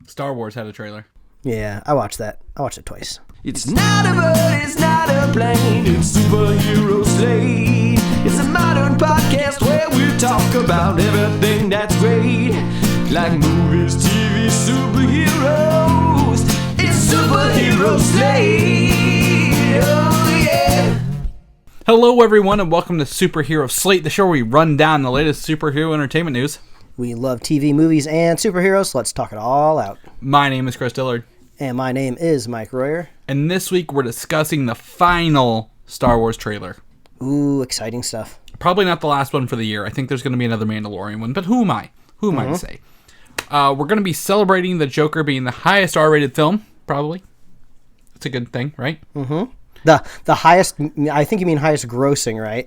Star Wars had a trailer. Yeah, I watched that. I watched it twice. It's not a bird, it's not a plane, it's Superhero Slate. It's a modern podcast where we talk about everything that's great, like movies, TV, superheroes. It's Superhero Slate, oh yeah. Hello everyone and welcome to Superhero Slate, the show where we run down the latest superhero entertainment news. We love TV, movies, and superheroes, so let's talk it all out. My name is Chris Dillard. And my name is Mike Royer. And this week we're discussing the final Star Wars trailer. Ooh, exciting stuff. Probably not the last one for the year. I think there's going to be another Mandalorian one, but who am I? Who am I to say? We're going to be celebrating the Joker being the highest R-rated film, probably. That's a good thing, right? Mm-hmm. The highest, I think you mean highest grossing, right?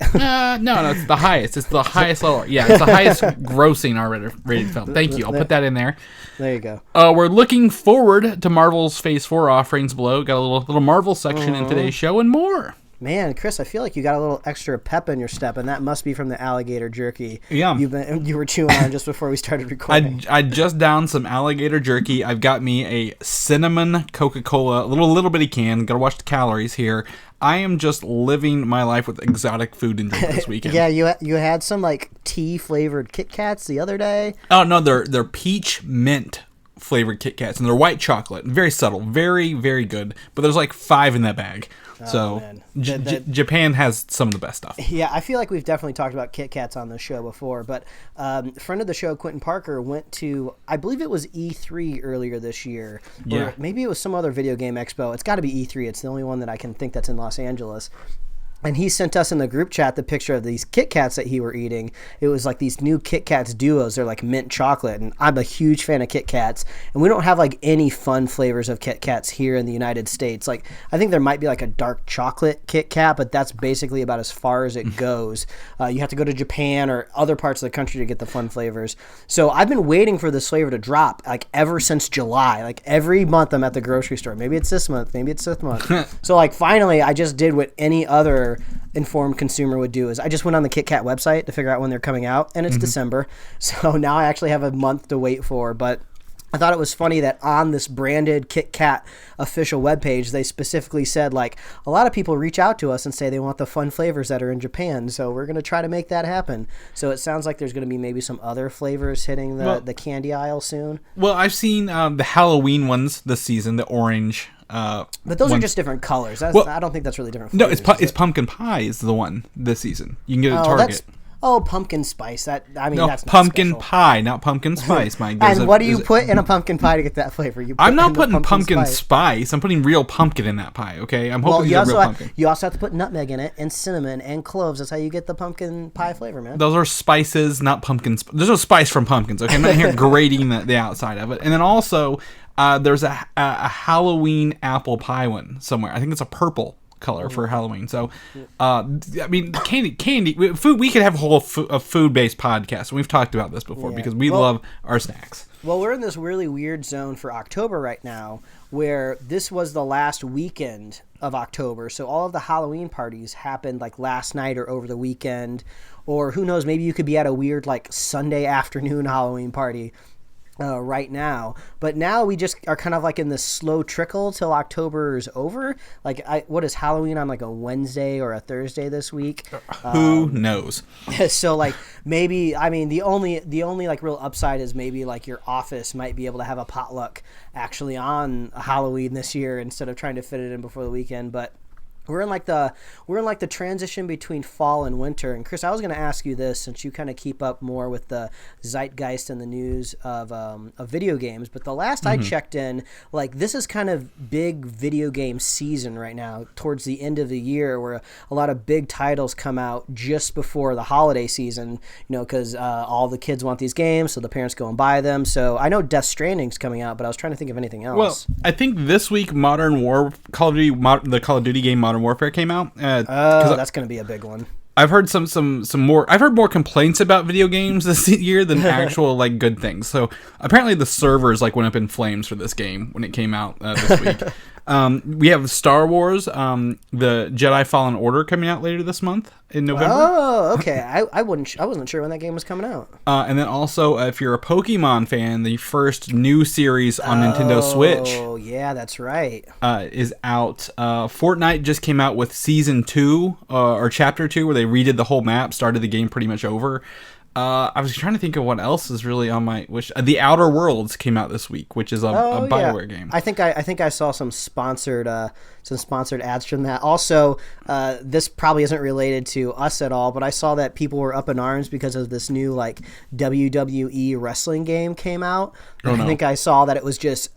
No, it's the highest. It's the highest level. Yeah, it's the highest grossing R-rated film. Thank you. I'll put that in there. There you go. We're looking forward to Marvel's Phase 4 offerings below. Got a little Marvel section in today's show and more. Man, Chris, I feel like you got a little extra pep in your step, and that must be from the alligator jerky you were chewing on just before we started recording. I just downed some alligator jerky. I've got me a cinnamon Coca-Cola, a little bitty can. Gotta watch the calories here. I am just living my life with exotic food enjoy this weekend. Yeah, you had some like tea flavored Kit Kats the other day. Oh no, they're peach mint flavored Kit Kats, and they're white chocolate, very subtle, very very good. But there's like 5 in that bag. So Japan has some of the best stuff. Yeah, I feel like we've definitely talked about Kit Kats on the show before, but a friend of the show, Quentin Parker, went to, I believe it was E3 earlier this year, or maybe it was some other video game expo. It's got to be E3. It's the only one that I can think that's in Los Angeles. And he sent us in the group chat the picture of these Kit Kats that he were eating. It was like these new Kit Kats duos. They're like mint chocolate. And I'm a huge fan of Kit Kats. And we don't have like any fun flavors of Kit Kats here in the United States. Like I think there might be like a dark chocolate Kit Kat, but that's basically about as far as it goes. You have to go to Japan or other parts of the country to get the fun flavors. So I've been waiting for this flavor to drop like ever since July. Like every month I'm at the grocery store. Maybe it's this month. Maybe it's this month. So like finally I just did what any other informed consumer would do is I just went on the Kit Kat website to figure out when they're coming out, and it's December, so now I actually have a month to wait for. But I thought it was funny that on this branded Kit Kat official webpage, they specifically said like a lot of people reach out to us and say they want the fun flavors that are in Japan, so we're going to try to make that happen. So it sounds like there's going to be maybe some other flavors hitting the candy aisle soon. Well, I've seen the Halloween ones this season, the orange. But those are just different colors. I don't think that's really different flavors. No, it's pumpkin pie is the one this season. You can get it at Target. Pumpkin spice. That's pumpkin not pie, not pumpkin spice, Mike. And what do you put in a pumpkin pie to get that flavor? I'm not putting pumpkin spice. I'm putting real pumpkin in that pie, okay? I'm hoping it's real pumpkin. You also have to put nutmeg in it, and cinnamon, and cloves. That's how you get the pumpkin pie flavor, man. Those are spices, not pumpkins. There's no spice from pumpkins, okay? I'm not here grating the outside of it. And then also, there's a Halloween apple pie one somewhere. I think it's a purple color for Halloween. So, I mean, candy, food. We could have a whole food-based podcast. And we've talked about this before because we love our snacks. Well, we're in this really weird zone for October right now, where this was the last weekend of October. So all of the Halloween parties happened like last night or over the weekend, or who knows? Maybe you could be at a weird like Sunday afternoon Halloween party. Right now, but now we just are kind of like in this slow trickle till October is over. Like, what is Halloween on like a Wednesday or a Thursday this week? Who knows? So like maybe the only like real upside is maybe like your office might be able to have a potluck actually on Halloween this year instead of trying to fit it in before the weekend, but. We're in like the transition between fall and winter. And Chris, I was going to ask you this since you kind of keep up more with the zeitgeist and the news of video games. But the last I checked in, like this is kind of big video game season right now towards the end of the year, where a lot of big titles come out just before the holiday season. Because all the kids want these games, so the parents go and buy them. So I know Death Stranding's coming out, but I was trying to think of anything else. Well, I think this week the Call of Duty game Modern Warfare came out. That's going to be a big one. I've heard some more. I've heard more complaints about video games this year than actual like good things. So apparently the servers like went up in flames for this game when it came out this week. We have Star Wars, the Jedi Fallen Order coming out later this month in November. Oh, okay. I wasn't sure when that game was coming out. And then also, if you're a Pokemon fan, the first new series on Nintendo Switch. Oh, yeah, that's right. Is out. Fortnite just came out with Season 2, or Chapter 2, where they redid the whole map, started the game pretty much over. I was trying to think of what else is really on my wish. The Outer Worlds came out this week, which is a BioWare game. I think I saw some sponsored ads from that. Also, this probably isn't related to us at all, but I saw that people were up in arms because of this new like WWE wrestling game came out. Oh, no. I think I saw that it was just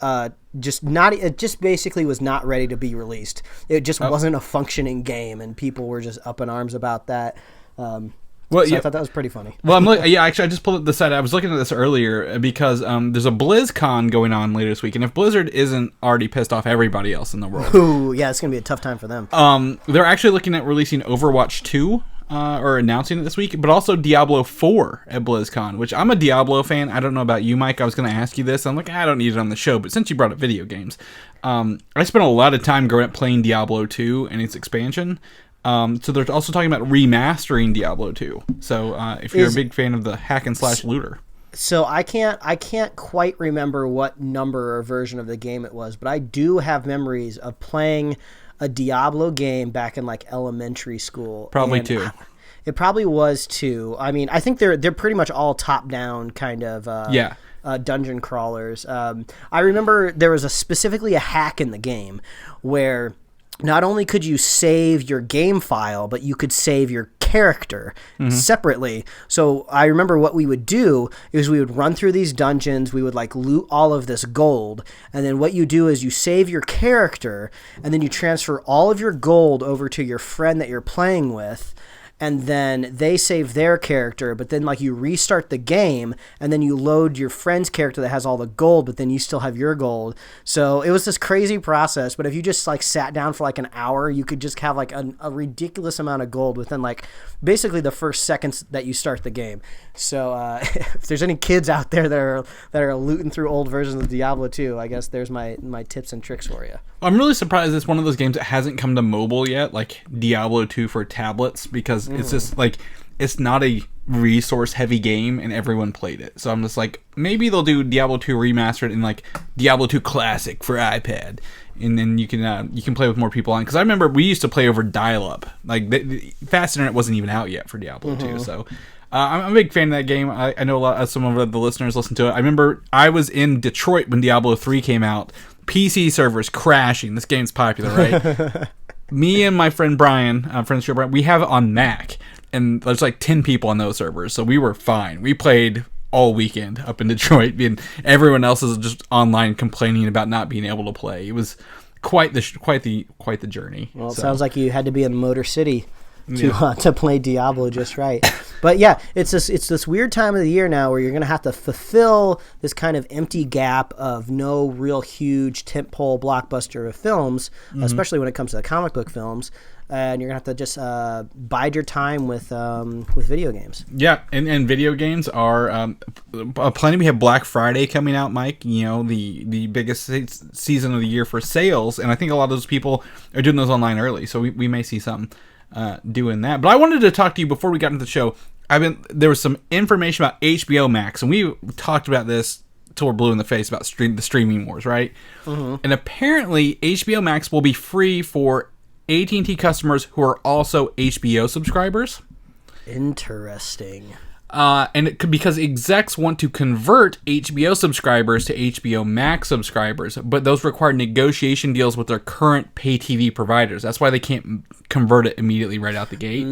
not. It just basically was not ready to be released. It just wasn't a functioning game, and people were just up in arms about that. Well, so yeah. I thought that was pretty funny. Well, actually, I just pulled up the site. I was looking at this earlier because there's a BlizzCon going on later this week, and if Blizzard isn't already pissed off everybody else in the world, ooh, yeah, it's gonna be a tough time for them. They're actually looking at releasing Overwatch 2, or announcing it this week, but also Diablo 4 at BlizzCon, which I'm a Diablo fan. I don't know about you, Mike. I was going to ask you this. I'm like, I don't need it on the show, but since you brought up video games, I spent a lot of time growing up playing Diablo 2 and its expansion. So they're also talking about remastering Diablo 2. So if you're a big fan of the hack and slash looter. So I can't quite remember what number or version of the game it was, but I do have memories of playing a Diablo game back in like elementary school. Probably 2. It probably was 2. I mean, I think they're pretty much all top down kind of dungeon crawlers. I remember there was specifically a hack in the game where not only could you save your game file, but you could save your character separately. So I remember what we would do is we would run through these dungeons, we would like loot all of this gold, and then what you do is you save your character, and then you transfer all of your gold over to your friend that you're playing with, and then they save their character, but then like you restart the game, and then you load your friend's character that has all the gold, but then you still have your gold. So it was this crazy process, but if you just like sat down for like an hour, you could just have like a ridiculous amount of gold within like basically the first seconds that you start the game. So if there's any kids out there that are looting through old versions of Diablo 2, I guess there's my tips and tricks for you. I'm really surprised it's one of those games that hasn't come to mobile yet, like Diablo 2 for tablets, because it's just like, it's not a resource heavy game and everyone played it. So I'm just like, maybe they'll do Diablo 2 remastered in like Diablo 2 Classic for iPad, and then you can play with more people on. Because I remember we used to play over dial-up. Like the fast internet wasn't even out yet for Diablo 2. So I'm a big fan of that game. I know some of the listeners listen to it. I remember I was in Detroit when Diablo 3 came out. PC servers crashing. This game's popular, right? Me and my friend Brian, friend's show Brian, we have it on Mac, and there's like 10 people on those servers, so we were fine. We played all weekend up in Detroit, and everyone else is just online complaining about not being able to play. It was quite the journey. Well, it sounds like you had to be in Motor City to play Diablo just right. But yeah, it's this weird time of the year now where you're going to have to fulfill this kind of empty gap of no real huge tentpole blockbuster of films, especially when it comes to the comic book films. And you're going to have to just bide your time with video games. Yeah, and video games are plenty. We have Black Friday coming out, Mike. You know, the biggest season of the year for sales. And I think a lot of those people are doing those online early. So we may see something doing that. But I wanted to talk to you before we got into the show. There was some information about HBO Max, and we talked about this till we're blue in the face about the streaming wars, right? And apparently HBO Max will be free for AT&T customers who are also HBO subscribers. Interesting. And it could, because execs want to convert HBO subscribers to HBO Max subscribers, but those require negotiation deals with their current pay TV providers. That's why they can't convert it immediately right out the gate.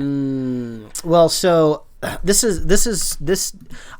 Well, so this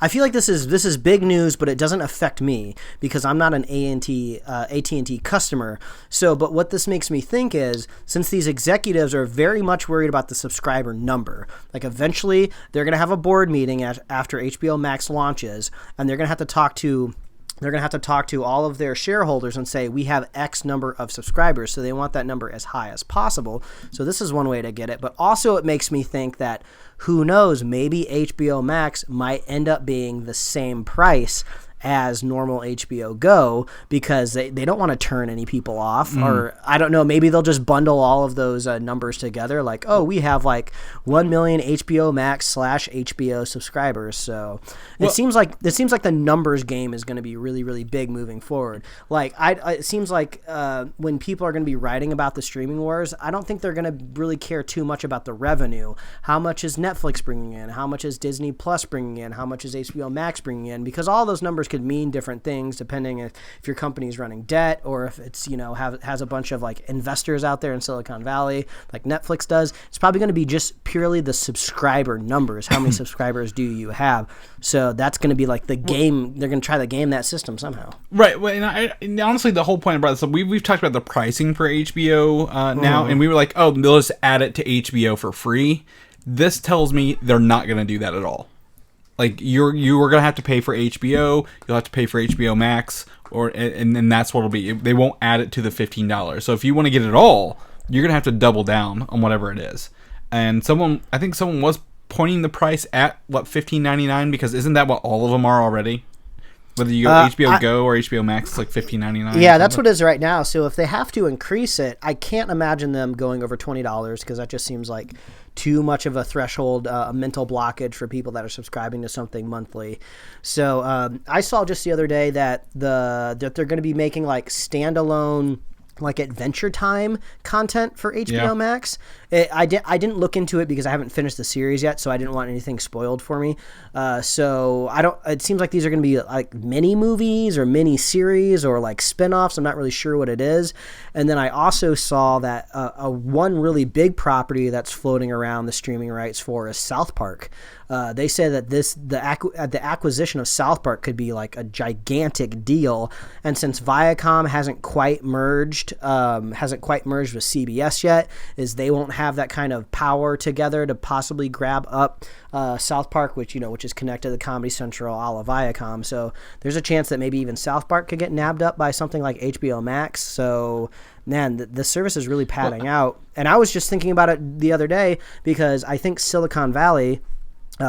I feel like this is big news, but it doesn't affect me because I'm not an AT&T customer. So, but what this makes me think is, since these executives are very much worried about the subscriber number, like eventually they're going to have a board meeting after HBO Max launches, and they're going to have to talk to all of their shareholders and say, we have X number of subscribers, so they want that number as high as possible. So this is one way to get it. But also it makes me think that, who knows, maybe HBO Max might end up being the same price as normal HBO Go because they don't want to turn any people off. Or I don't know, maybe they'll just bundle all of those numbers together. Like, oh, we have like 1 million HBO Max / HBO subscribers. So it seems like the numbers game is going to be really, really big moving forward. Like it seems like when people are going to be writing about the streaming wars, I don't think they're going to really care too much about the revenue. How much is Netflix bringing in? How much is Disney Plus bringing in? How much is HBO Max bringing in? Because all those numbers could mean different things depending if your company's running debt or if it's, has a bunch of like investors out there in Silicon Valley like Netflix does. It's probably going to be just purely the subscriber numbers. How many subscribers do you have? So that's going to be like the game. They're going to try to game that system somehow. Right. Well, and honestly, the whole point about this, we've talked about the pricing for HBO now, and we were like, oh, they'll just add it to HBO for free. This tells me they're not going to do that at all. Like you are going to have to pay for HBO. You'll have to pay for HBO Max, and then that's what it'll be. They won't add it to the $15. So if you want to get it all, you're going to have to double down on whatever it is. And I think someone was pointing the price at what $15.99 because isn't that what all of them are already? Whether you go HBO Go or HBO Max, it's like $15.99. Yeah, that's what it is right now. So if they have to increase it, I can't imagine them going over $20 because that just seems like too much of a threshold, a mental blockage for people that are subscribing to something monthly. So I saw just the other day that they're going to be making like standalone like Adventure Time content for HBO Max. I didn't look into it because I haven't finished the series yet, so I didn't want anything spoiled for me. So I don't. It seems like these are going to be like mini movies or mini series or like spinoffs. I'm not really sure what it is. And then I also saw that one really big property that's floating around the streaming rights for is South Park. They say that the acquisition of South Park could be like a gigantic deal, and since Viacom hasn't quite merged with CBS yet, they won't have that kind of power together to possibly grab up South Park, which is connected to Comedy Central, a la Viacom. So there's a chance that maybe even South Park could get nabbed up by something like HBO Max. So man, the service is really padding out. And I was just thinking about it the other day because I think Silicon Valley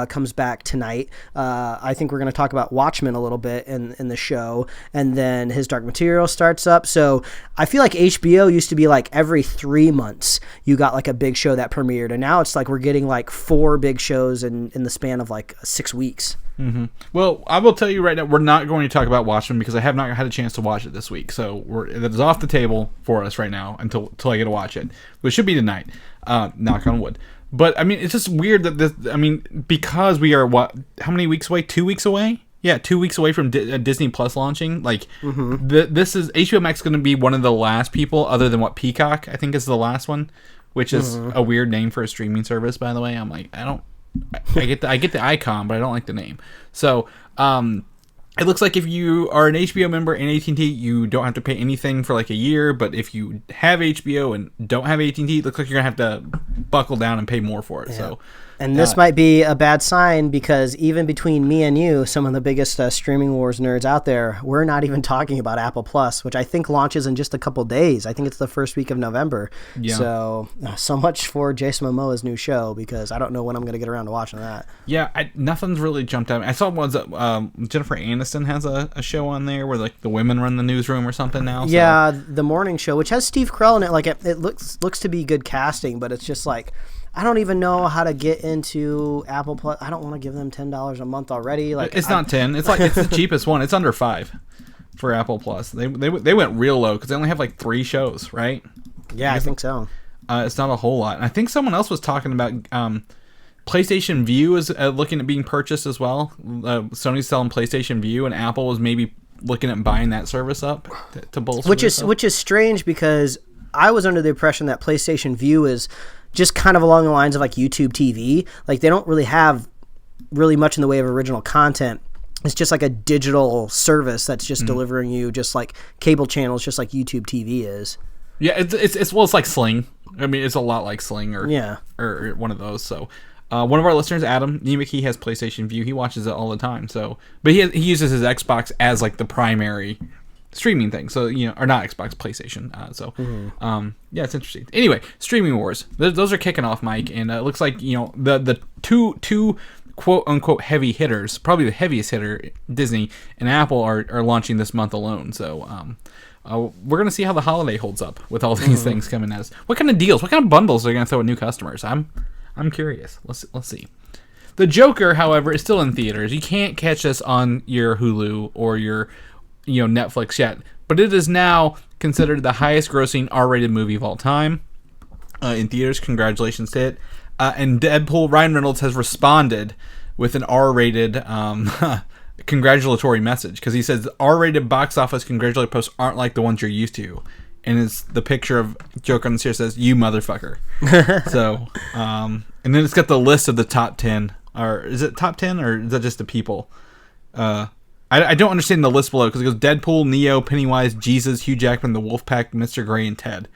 comes back tonight. I think we're going to talk about Watchmen a little bit in the show, and then His Dark Material starts up. So I feel like HBO used to be like every 3 months you got like a big show that premiered, and now it's like we're getting like 4 big shows in the span of like 6 weeks. Mm-hmm. Well, I will tell you right now, we're not going to talk about Watchmen because I have not had a chance to watch it this week. So that is off the table for us right now until I get to watch it, which should be tonight. Knock on wood. But, I mean, it's just weird that because we are, how many weeks away? 2 weeks away? Yeah, 2 weeks away from Disney Plus launching. Like, this is, HBO Max going to be one of the last people, other than Peacock, I think is the last one, which is a weird name for a streaming service, by the way. I'm like, I get the icon, but I don't like the name. So, it looks like if you are an HBO member in AT&T, you don't have to pay anything for like a year. But if you have HBO and don't have AT&T, it looks like you're going to have to buckle down and pay more for it. Yeah. So, and this might be a bad sign because even between me and you, some of the biggest streaming wars nerds out there, we're not even talking about Apple Plus, which I think launches in just a couple days. I think it's the first week of November. Yeah. So much for Jason Momoa's new show because I don't know when I'm going to get around to watching that. Yeah, nothing's really jumped out. I saw ones that Jennifer Aniston has a show on there where like the women run the newsroom or something now. So. Yeah, the morning show, which has Steve Carell in it. Like it looks to be good casting, but it's just like I don't even know how to get into Apple Plus. I don't want to give them $10 a month already. Like it's not 10. It's like it's the cheapest one. It's under $5 for Apple Plus. They went real low because they only have like 3 shows, right? Yeah, I think so. It's not a whole lot. And I think someone else was talking about PlayStation View is looking at being purchased as well. Sony's selling PlayStation View, and Apple was maybe looking at buying that service up to bolster. Which is strange because I was under the impression that PlayStation View is just kind of along the lines of like YouTube TV. Like they don't really have really much in the way of original content. It's just like a digital service that's just delivering you just like cable channels, just like YouTube TV is. Yeah, it's like Sling. I mean, it's a lot like Sling or one of those. So, one of our listeners, Adam Nemec, he has PlayStation View. He watches it all the time. So, but he uses his Xbox as like the primary streaming thing. So or not Xbox, PlayStation. Yeah, it's interesting. Anyway, streaming wars. Those are kicking off, Mike, and it looks like the two quote unquote heavy hitters, probably the heaviest hitter, Disney and Apple are launching this month alone. So we're gonna see how the holiday holds up with all these things coming at us. What kind of deals? What kind of bundles are they gonna throw at new customers? I'm curious. Let's see. The Joker, however, is still in theaters. You can't catch this on your Hulu or your Netflix yet, but it is now considered the highest grossing R-rated movie of all time in theaters. Congratulations to it. And Deadpool, Ryan Reynolds has responded with an R-rated congratulatory message, because he says R-rated box office congratulatory posts aren't like the ones you're used to. And it's the picture of Joker on the stairs says, "You motherfucker." So, and then it's got the list of the top 10. Or is it top 10 or is that just the people? I don't understand the list below, because it goes Deadpool, Neo, Pennywise, Jesus, Hugh Jackman, The Wolfpack, Mr. Grey, and Ted.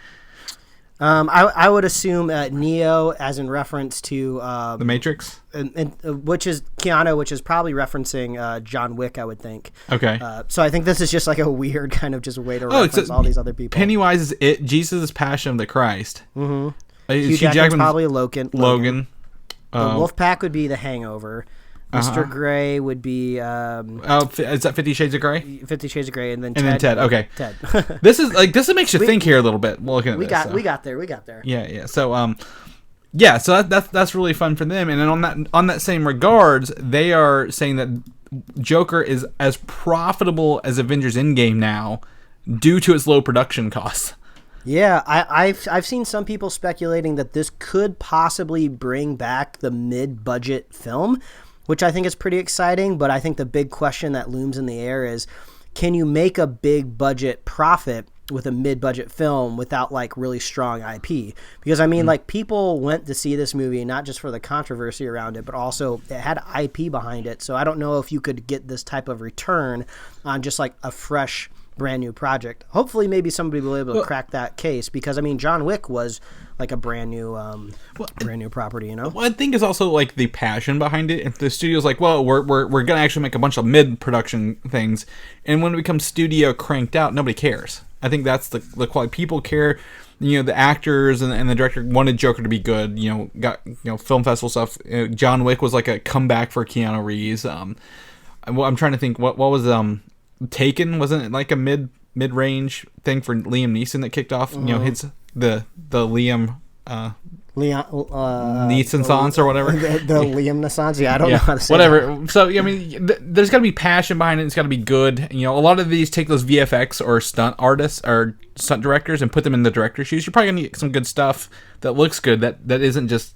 I would assume Neo as in reference to The Matrix, and which is Keanu, which is probably referencing John Wick, I would think. Okay. So I think this is just like a weird kind of just way to reference all these other people. Pennywise is it. Jesus is Passion of the Christ. Mm-hmm. Hugh Jackman's probably Logan. The Wolfpack would be The Hangover. Mr. Grey would be... is that 50 Shades of Grey? 50 Shades of Grey, and then Ted. Okay. Ted. This makes you think here a little bit. Looking at we got there. Yeah. So so that's really fun for them. And then on that same regards, they are saying that Joker is as profitable as Avengers Endgame now, due to its low production costs. Yeah, I've seen some people speculating that this could possibly bring back the mid-budget film, which I think is pretty exciting. But I think the big question that looms in the air is, can you make a big budget profit with a mid-budget film without like really strong IP? Because I mean, like, people went to see this movie not just for the controversy around it, but also it had IP behind it. So I don't know if you could get this type of return on just like a fresh, brand new project. Hopefully maybe somebody will be able to crack that case, because I mean, John Wick was like a brand new property, Well, I think it's also like the passion behind it. If the studio's like, well, we're gonna actually make a bunch of mid-production things, and when it becomes studio cranked out, nobody cares. I think that's the quality. People care. The actors and the director wanted Joker to be good. Got film festival stuff. John Wick was like a comeback for Keanu Reeves. I'm trying to think what was Taken, wasn't it like a mid-range thing for Liam Neeson that kicked off his the Liam Neeson or whatever, the Liam Neeson. Yeah, I don't know how to say whatever that. So I mean, there's got to be passion behind it. It's got to be good. A lot of these take those VFX or stunt artists or stunt directors and put them in the director's shoes. You're probably gonna get some good stuff that looks good, that isn't just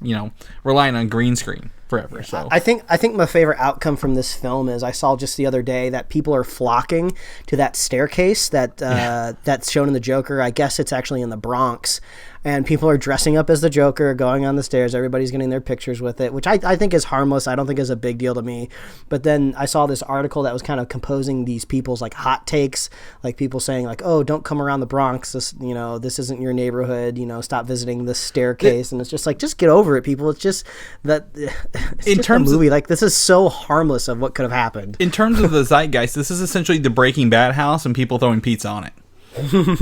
relying on green screen forever. So I think my favorite outcome from this film is, I saw just the other day that people are flocking to that staircase that's shown in the Joker. I guess it's actually in the Bronx, and people are dressing up as the Joker, going on the stairs. Everybody's getting their pictures with it, which I think is harmless. I don't think is a big deal to me. But then I saw this article that was kind of composing these people's like hot takes, like people saying like, "Oh, don't come around the Bronx. This this isn't your neighborhood. Stop visiting this staircase." And it's just like, just get over it, people. It's just that. It's in terms of movie, like, this is so harmless of what could have happened. In terms of the zeitgeist, this is essentially the Breaking Bad house and people throwing pizza on it.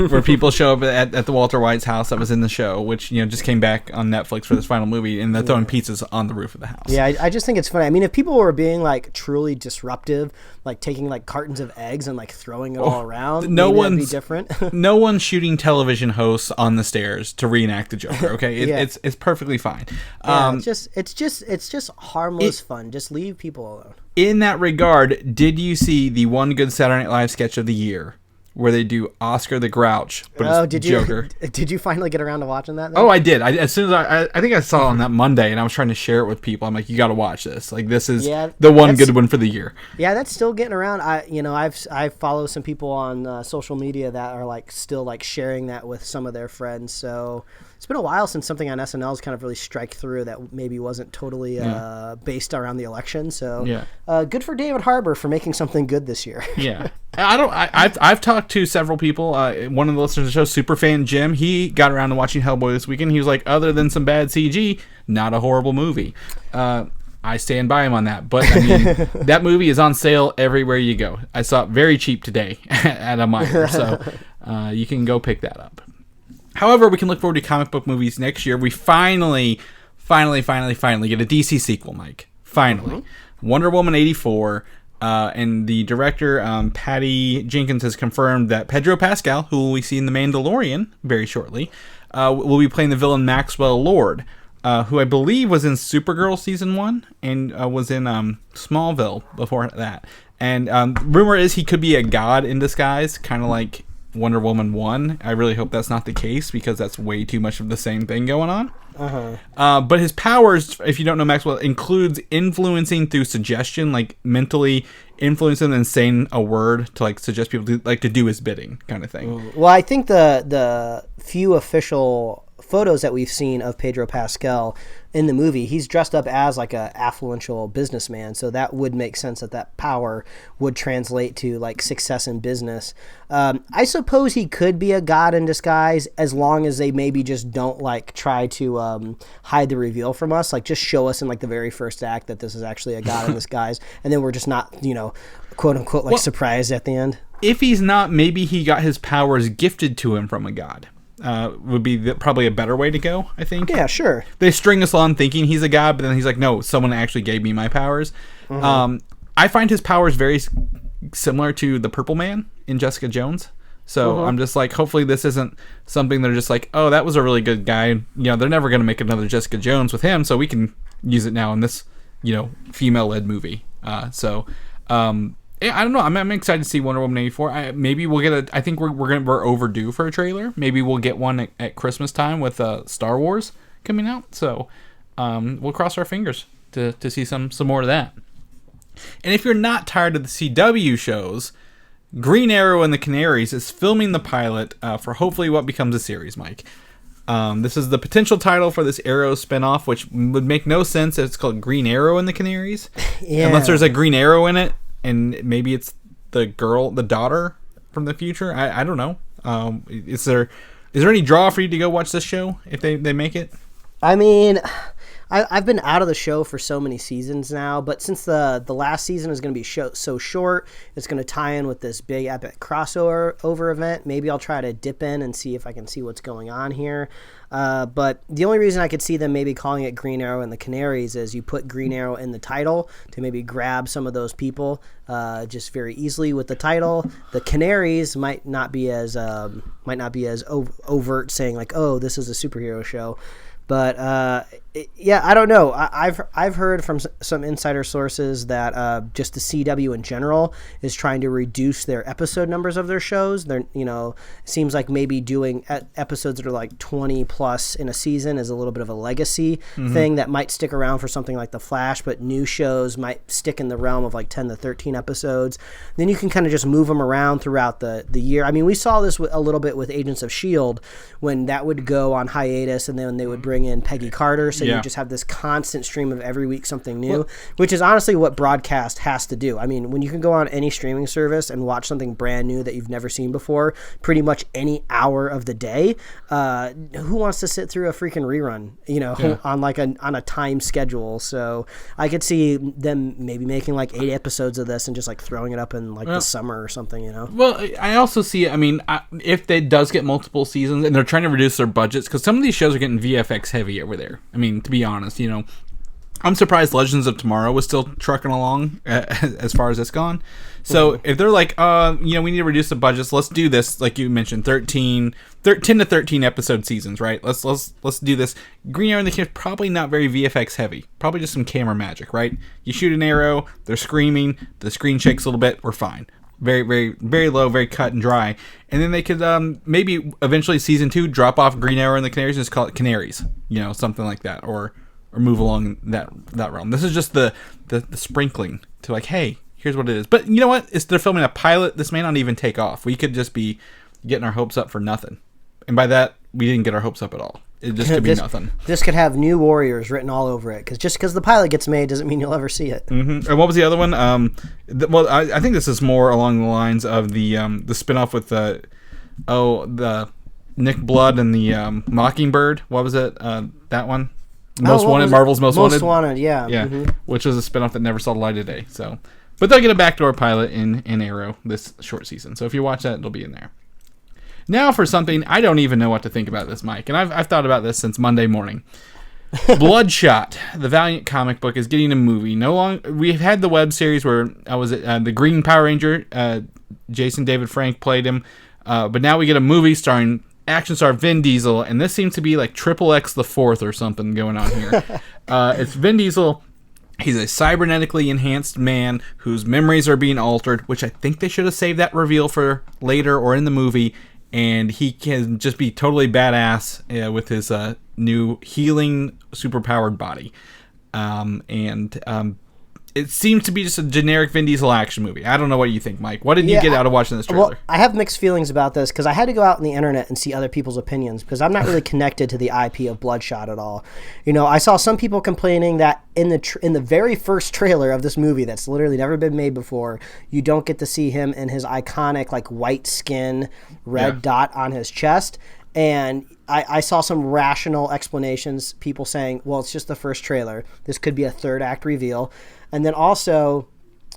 Where people show up at the Walter White's house that was in the show, which just came back on Netflix for this final movie, and they're throwing pizzas on the roof of the house. Yeah, I just think it's funny. I mean, if people were being like truly disruptive, like taking like cartons of eggs and like throwing it all around, that'd be different. No one's shooting television hosts on the stairs to reenact the Joker. Okay, it's perfectly fine. It's just harmless fun. Just leave people alone. In that regard, did you see the one good Saturday Night Live sketch of the year, where they do Oscar the Grouch, but it's Joker? Did you finally get around to watching that? Then? Oh, I did. As soon as I think I saw it on that Monday, and I was trying to share it with people. I'm like, you got to watch this. Like, this is the one good one for the year. Yeah, that's still getting around. I follow some people on social media that are like still like sharing that with some of their friends. So it's been a while since something on SNL has kind of really strike through that maybe wasn't totally based around the election. So good for David Harbour for making something good this year. Yeah. I've talked to several people. One of the listeners of the show, Superfan Jim, he got around to watching Hellboy this weekend. He was like, other than some bad CG, not a horrible movie. I stand by him on that. But I mean, that movie is on sale everywhere you go. I saw it very cheap today at a Meijer, so you can go pick that up. However, we can look forward to comic book movies next year. We finally get a DC sequel, Mike. Finally. Wonder Woman 84. And the director, Patty Jenkins, has confirmed that Pedro Pascal, who we see in The Mandalorian very shortly, will be playing the villain Maxwell Lord, who I believe was in Supergirl Season 1 and was in Smallville before that. And rumor is he could be a god in disguise, kind of like Wonder Woman 1. I really hope that's not the case, because that's way too much of the same thing going on. But his powers, if you don't know Maxwell, includes influencing through suggestion, like mentally influencing and saying a word to like suggest people to do his bidding, kind of thing. Well, I think the few official photos that we've seen of Pedro Pascal in the movie, he's dressed up as like a affluential businessman, so that would make sense that power would translate to like success in business. I suppose he could be a god in disguise, as long as they maybe just don't like try to hide the reveal from us, like just show us in like the very first act that this is actually a god in disguise, and then we're just not, quote unquote, like surprised at the end. If he's not, maybe he got his powers gifted to him from a god. Would be probably a better way to go, I think. Yeah, sure. They string us on thinking he's a god, but then he's like, no, someone actually gave me my powers. I find his powers very similar to the Purple Man in Jessica Jones. So I'm just like, hopefully this isn't something they're just like, oh, that was a really good guy. They're never going to make another Jessica Jones with him, so we can use it now in this, female-led movie. I don't know. I'm excited to see Wonder Woman 84. Maybe we'll get I think we're overdue for a trailer. Maybe we'll get one at Christmas time with Star Wars coming out. So we'll cross our fingers to see some more of that. And if you're not tired of the CW shows, Green Arrow and the Canaries is filming the pilot for hopefully what becomes a series, Mike. This is the potential title for this Arrow spinoff, which would make no sense if it's called Green Arrow and the Canaries. Yeah. Unless there's a Green Arrow in it. And maybe it's the daughter from the future. I don't know. Is there any draw for you to go watch this show if they make it? I mean, I've been out of the show for so many seasons now, but since the last season is going to be so short, it's going to tie in with this big epic crossover event. Maybe I'll try to dip in and see if I can see what's going on here. But the only reason I could see them maybe calling it Green Arrow and the Canaries is you put Green Arrow in the title to maybe grab some of those people just very easily with the title. The Canaries might not be as overt, saying like, oh, this is a superhero show. But I don't know. I've heard from some insider sources that just the CW in general is trying to reduce their episode numbers of their shows. They're it seems like maybe doing episodes that are like 20 plus in a season is a little bit of a legacy thing that might stick around for something like The Flash, but new shows might stick in the realm of like 10 to 13 episodes. Then you can kind of just move them around throughout the year. I mean, we saw this a little bit with Agents of S.H.I.E.L.D. when that would go on hiatus, and then they would bring in Peggy Carter, so you just have this constant stream of every week something new, which is honestly what broadcast has to do. I mean, when you can go on any streaming service and watch something brand new that you've never seen before, pretty much any hour of the day, who wants to sit through a freaking rerun, on a time schedule? So I could see them maybe making like 8 episodes of this and just like throwing it up in like the summer or something, Well, I also see, if they does get multiple seasons and they're trying to reduce their budgets, because some of these shows are getting VFX heavy over there. I mean, to be honest, I'm surprised Legends of Tomorrow was still trucking along as far as it's gone. So if they're like, we need to reduce the budgets, let's do this, like you mentioned, 10 to 13 episode seasons, right? Let's do this. Green Arrow and the Canaries probably not very VFX heavy. Probably just some camera magic, right? You shoot an arrow, they're screaming, the screen shakes a little bit, we're fine. Very, very, very low, very cut and dry. And then they could maybe eventually season 2 drop off Green Arrow and the Canaries and just call it Canaries, something like that, or move along that realm. This is just the sprinkling to like, hey, here's what it is. But you know what? They're filming a pilot. This may not even take off. We could just be getting our hopes up for nothing. And by that, we didn't get our hopes up at all. It just could be nothing. This could have New Warriors written all over it, because just because the pilot gets made doesn't mean you'll ever see it. And what was the other one? I think this is more along the lines of the spinoff with the Nick Blood and the Mockingbird. What was it? That one? Marvel's Most Wanted. Most Wanted, yeah. Yeah, which was a spinoff that never saw the light of day. So, but they'll get a backdoor pilot in Arrow this short season. So if you watch that, it'll be in there. Now for something I don't even know what to think about this, Mike, and I've thought about this since Monday morning. Bloodshot, the Valiant comic book, is getting a movie. We've had the web series where the Green Power Ranger, Jason David Frank played him, but now we get a movie starring action star Vin Diesel, and this seems to be like Triple X the Fourth or something going on here. It's Vin Diesel. He's a cybernetically enhanced man whose memories are being altered, which I think they should have saved that reveal for later or in the movie. And he can just be totally badass with his new healing, superpowered body. It seems to be just a generic Vin Diesel action movie. I don't know what you think, Mike. What did you get out of watching this trailer? Well, I have mixed feelings about this because I had to go out on the internet and see other people's opinions because I'm not really connected to the IP of Bloodshot at all. I saw some people complaining that in the very first trailer of this movie that's literally never been made before, you don't get to see him in his iconic like white skin, red dot on his chest. And I saw some rational explanations, people saying, well, it's just the first trailer. This could be a third act reveal. And then also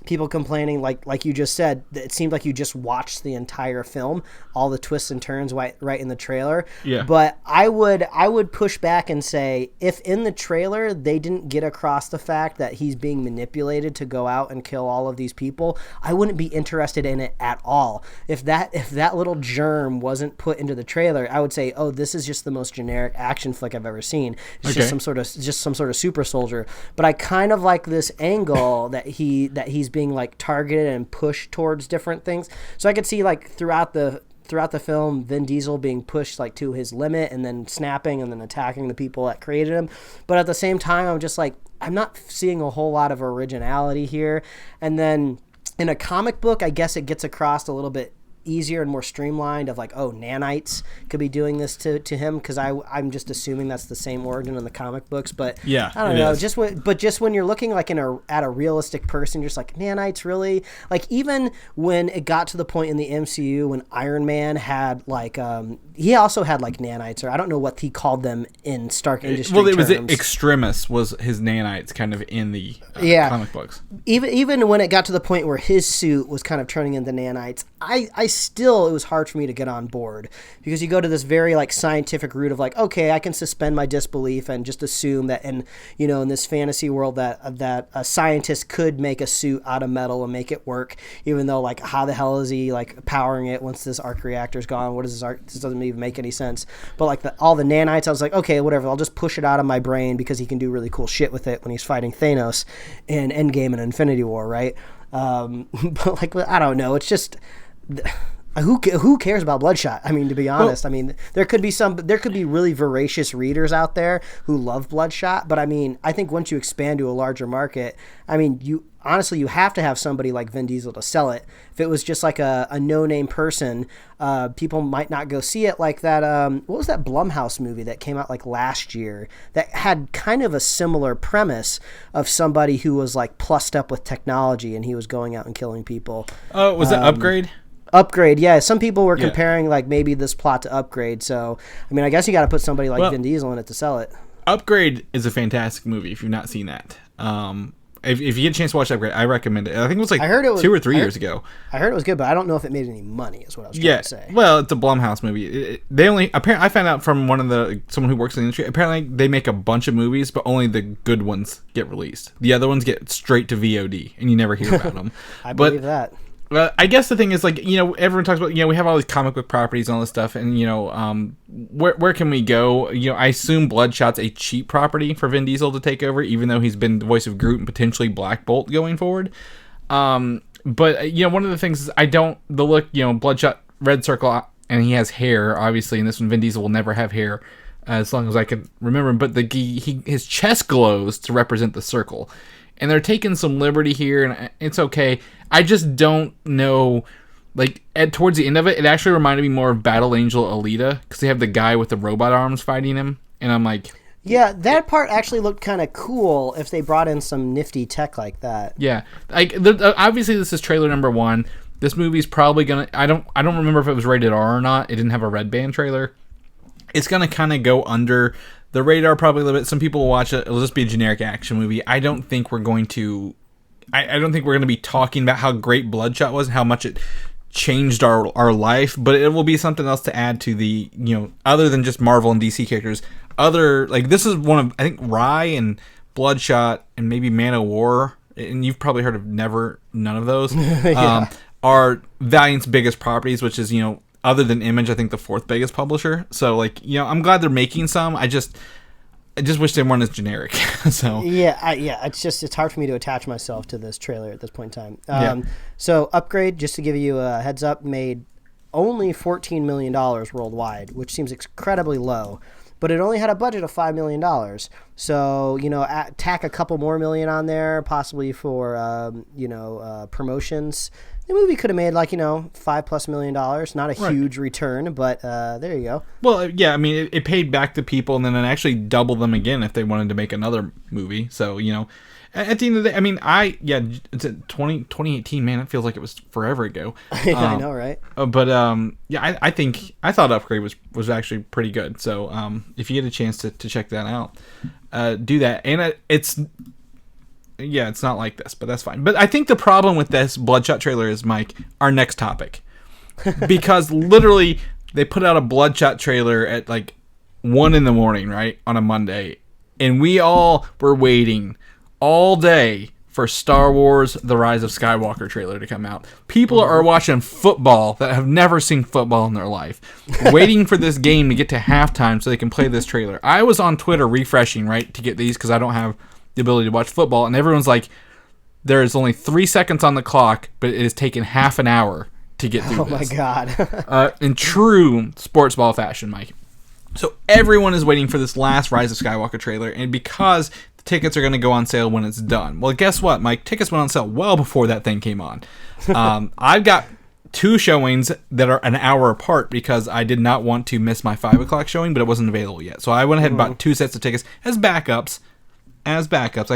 people complaining, like you just said, that it seemed like you just watched the entire film, all the twists and turns right in the trailer. Yeah. But I would push back and say, if in the trailer they didn't get across the fact that he's being manipulated to go out and kill all of these people, I wouldn't be interested in it at all. If that little germ wasn't put into the trailer, I would say, oh, this is just the most generic action flick I've ever seen. It's just some sort of super soldier. But I kind of like this angle that he's being like targeted and pushed towards different things. So I could see like throughout the film, Vin Diesel being pushed like to his limit and then snapping and then attacking the people that created him. But at the same time, I'm just like, I'm not seeing a whole lot of originality here. And then in a comic book, I guess it gets across a little bit easier and more streamlined of like, oh, nanites could be doing this to him, because I'm just assuming that's the same origin in the comic books. But yeah, I don't know, just when you're looking like at a realistic person, you're just like, nanites, really? Like, even when it got to the point in the MCU when Iron Man had like he also had like nanites, or I don't know what he called them in Stark Industries. Well, it was Extremis was his nanites kind of in the comic books. Even when it got to the point where his suit was kind of turning into nanites, it was hard for me to get on board, because you go to this very like scientific route of like, okay, I can suspend my disbelief and just assume that in this fantasy world that a scientist could make a suit out of metal and make it work, even though like, how the hell is he like powering it once this arc reactor's gone? What is this arc? This doesn't even make any sense. But like all the nanites, I was like, okay, whatever, I'll just push it out of my brain because he can do really cool shit with it when he's fighting Thanos in Endgame and Infinity War, right? But like, I don't know, it's just who cares about Bloodshot? I mean, to be honest, I mean, there could be really voracious readers out there who love Bloodshot, but I mean, I think once you expand to a larger market, I mean, you have to have somebody like Vin Diesel to sell it. If it was just like a no-name person, people might not go see it. Like that, what was that Blumhouse movie that came out like last year that had kind of a similar premise of somebody who was like plussed up with technology and he was going out and killing people? Oh, was that Upgrade? Upgrade, yeah. Some people were comparing like maybe this plot to Upgrade. So, I mean, I guess you got to put somebody like Vin Diesel in it to sell it. Upgrade is a fantastic movie if you've not seen that. If you get a chance to watch Upgrade, I recommend it. I think it was like 2 or 3 years ago. I heard it was good, but I don't know if it made any money, is what I was trying to say. Well, it's a Blumhouse movie. Apparently, I found out from someone who works in the industry, apparently they make a bunch of movies, but only the good ones get released. The other ones get straight to VOD, and you never hear about them. I believe that. I guess the thing is, like, everyone talks about, we have all these comic book properties and all this stuff, and, where can we go? I assume Bloodshot's a cheap property for Vin Diesel to take over, even though he's been the voice of Groot and potentially Black Bolt going forward. But, one of the things is the look, Bloodshot, red circle, and he has hair, obviously, in this one, Vin Diesel will never have hair, as long as I can remember, but his chest glows to represent the circle. And they're taking some liberty here, and it's okay. I just don't know. Like, towards the end of it actually reminded me more of Battle Angel Alita, because they have the guy with the robot arms fighting him, and I'm like... Yeah, that part actually looked kind of cool if they brought in some nifty tech like that. Yeah. Like, obviously this is trailer number 1. This movie's probably gonna... I don't remember if it was rated R or not. It didn't have a red band trailer. It's gonna kind of go under the radar probably a little bit. Some people will watch it. It'll just be a generic action movie. I don't think we're going to be talking about how great Bloodshot was and how much it changed our life, but it will be something else to add to the, other than just Marvel and DC characters, other, like, this is one of, I think, Rye and Bloodshot and maybe Man of War, and you've probably heard of none of those, are Valiant's biggest properties, which is, other than Image, I think the fourth biggest publisher. So, like, I'm glad they're making some. I just wish they weren't as generic. So it's hard for me to attach myself to this trailer at this point in time. So Upgrade, just to give you a heads up, made only $14 million worldwide, which seems incredibly low. But it only had a budget of $5 million. So, tack a couple more million on there, possibly for, promotions. The movie could have made $5+ million. Not a huge return, but there you go. Well, yeah, I mean, it paid back the people, and then it actually doubled them again if they wanted to make another movie. So, at the end of the day, I mean, it's 2018, man. It feels like it was forever ago. I know, right? But I thought Upgrade was actually pretty good. So if you get a chance to check that out, do that. And it's not like this, but that's fine. But I think the problem with this Bloodshot trailer is, Mike, our next topic, because literally they put out a Bloodshot trailer at like 1 a.m, right, on a Monday, and we all were waiting all day for Star Wars The Rise of Skywalker trailer to come out. People are watching football that have never seen football in their life, waiting for this game to get to halftime so they can play this trailer. I was on Twitter refreshing, right, to get these because I don't have the ability to watch football, and everyone's like, there is only 3 seconds on the clock, but it has taken half an hour to get through this. Oh my God. In true sports ball fashion, Mike. So everyone is waiting for this last Rise of Skywalker trailer, and because the tickets are going to go on sale when it's done. Well, guess what, Mike? Tickets went on sale well before that thing came on. I've got 2 showings that are an hour apart because I did not want to miss my 5 o'clock showing, but it wasn't available yet. So I went ahead and bought 2 sets of tickets as backups. I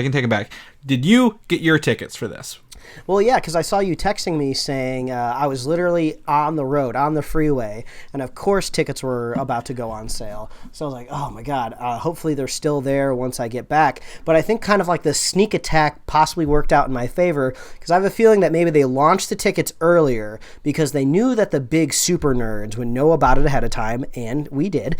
can take it back. Did you get your tickets for this? Well, yeah, because I saw you texting me saying I was literally on the road, on the freeway, and of course tickets were about to go on sale. So I was like, oh my God, hopefully they're still there once I get back. But I think kind of like the sneak attack possibly worked out in my favor, because I have a feeling that maybe they launched the tickets earlier because they knew that the big super nerds would know about it ahead of time, and we did.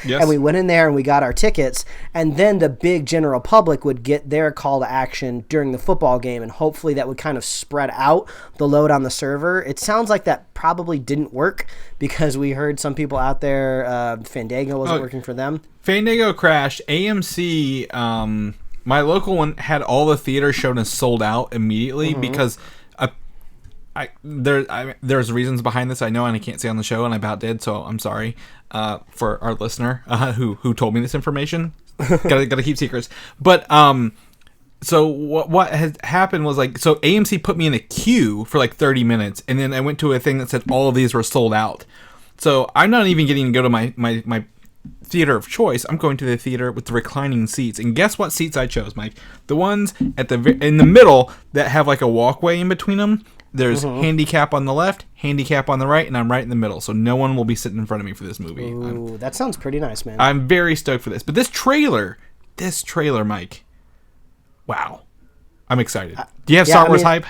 Yes. And we went in there and we got our tickets, and then the big general public would get their call to action during the football game, and hopefully that would kind of spread out the load on the server. It sounds like that probably didn't work because we heard some people out there, Fandango wasn't working for them. Fandango crashed. AMC, my local one, had all the theaters shown as sold out immediately because there's reasons behind this I know, and I can't say on the show, and I about did, so I'm sorry for our listener who told me this information. Gotta keep secrets. But so what had happened was, like, so AMC put me in a queue for like 30 minutes, and then I went to a thing that said all of these were sold out. So I'm not even getting to go to my theater of choice. I'm going to the theater with the reclining seats, and guess what seats I chose, Mike? The ones in the middle that have like a walkway in between them. There's handicap on the left, handicap on the right, and I'm right in the middle, so no one will be sitting in front of me for this movie. Ooh, that sounds pretty nice, man. I'm very stoked for this. But this trailer, Mike, wow. I'm excited. Do you have Star Wars hype?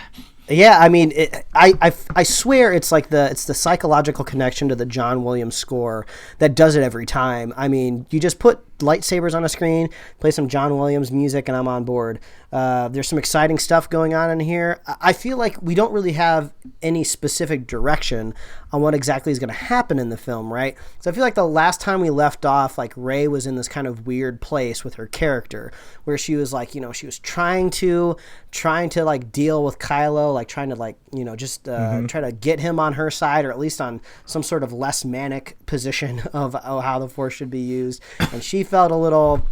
Yeah, I mean, I swear it's like the psychological connection to the John Williams score that does it every time. I mean, you just put lightsabers on a screen, play some John Williams music, and I'm on board. There's some exciting stuff going on in here. I feel like we don't really have any specific direction on what exactly is going to happen in the film, right? So I feel like the last time we left off, like, Rey was in this kind of weird place with her character where she was like, she was trying to like deal with Kylo, like trying to like, try to get him on her side, or at least on some sort of less manic position of how the Force should be used. And she felt a little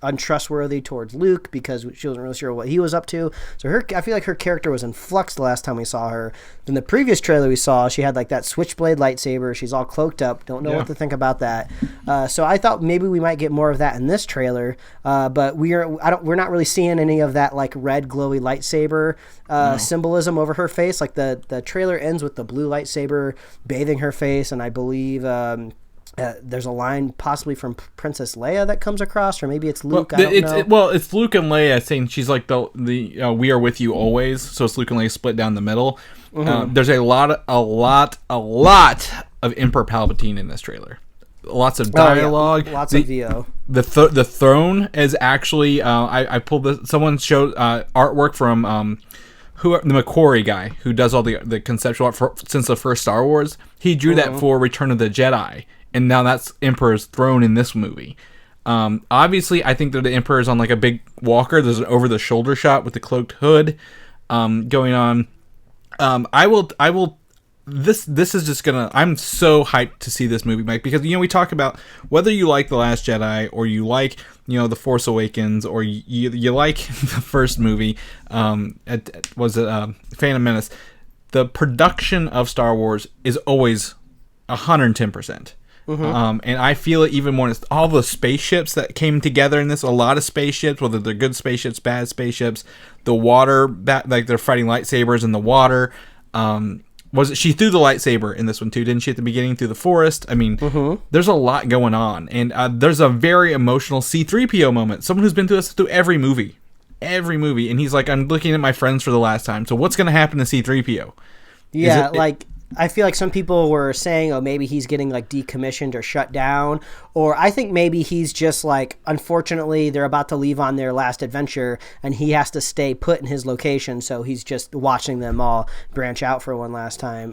untrustworthy towards Luke because she wasn't really sure what he was up to. So I feel like her character was in flux the last time we saw her. In the previous trailer we saw, she had like that switchblade lightsaber. She's all cloaked up. Don't know what to think about that. So I thought maybe we might get more of that in this trailer. But we're not really seeing any of that like red glowy lightsaber symbolism over her face. Like the trailer ends with the blue lightsaber bathing her face, and I believe there's a line possibly from Princess Leia that comes across, or maybe it's Luke. It's Luke and Leia saying she's like the we are with you always. So it's Luke and Leia split down the middle. There's a lot of Emperor Palpatine in this trailer. lots of dialogue. Lots of VO. The throne is actually I pulled this. Someone showed artwork from the Macquarie guy who does all the conceptual art since the first Star Wars. He drew that for Return of the Jedi, and now that's Emperor's throne in this movie. Obviously, I think that the Emperor's on like a big walker. There's an over the shoulder shot with the cloaked hood going on. I will. This is just gonna. I'm so hyped to see this movie, Mike, because we talk about whether you like The Last Jedi or you like The Force Awakens or you like the first movie. Was it Phantom Menace? The production of Star Wars is always 110%. And I feel it even more. All the spaceships that came together in this, a lot of spaceships, whether they're good spaceships, bad spaceships, the water, like they're fighting lightsabers in the water. She threw the lightsaber in this one too, didn't she, at the beginning through the forest? I mean, there's a lot going on. And there's a very emotional C-3PO moment. Someone who's been through this through every movie. And he's like, I'm looking at my friends for the last time. So what's going to happen to C-3PO? Yeah, I feel like some people were saying, oh, maybe he's getting like decommissioned or shut down. Or I think maybe he's just like, unfortunately, they're about to leave on their last adventure and he has to stay put in his location. So he's just watching them all branch out for one last time.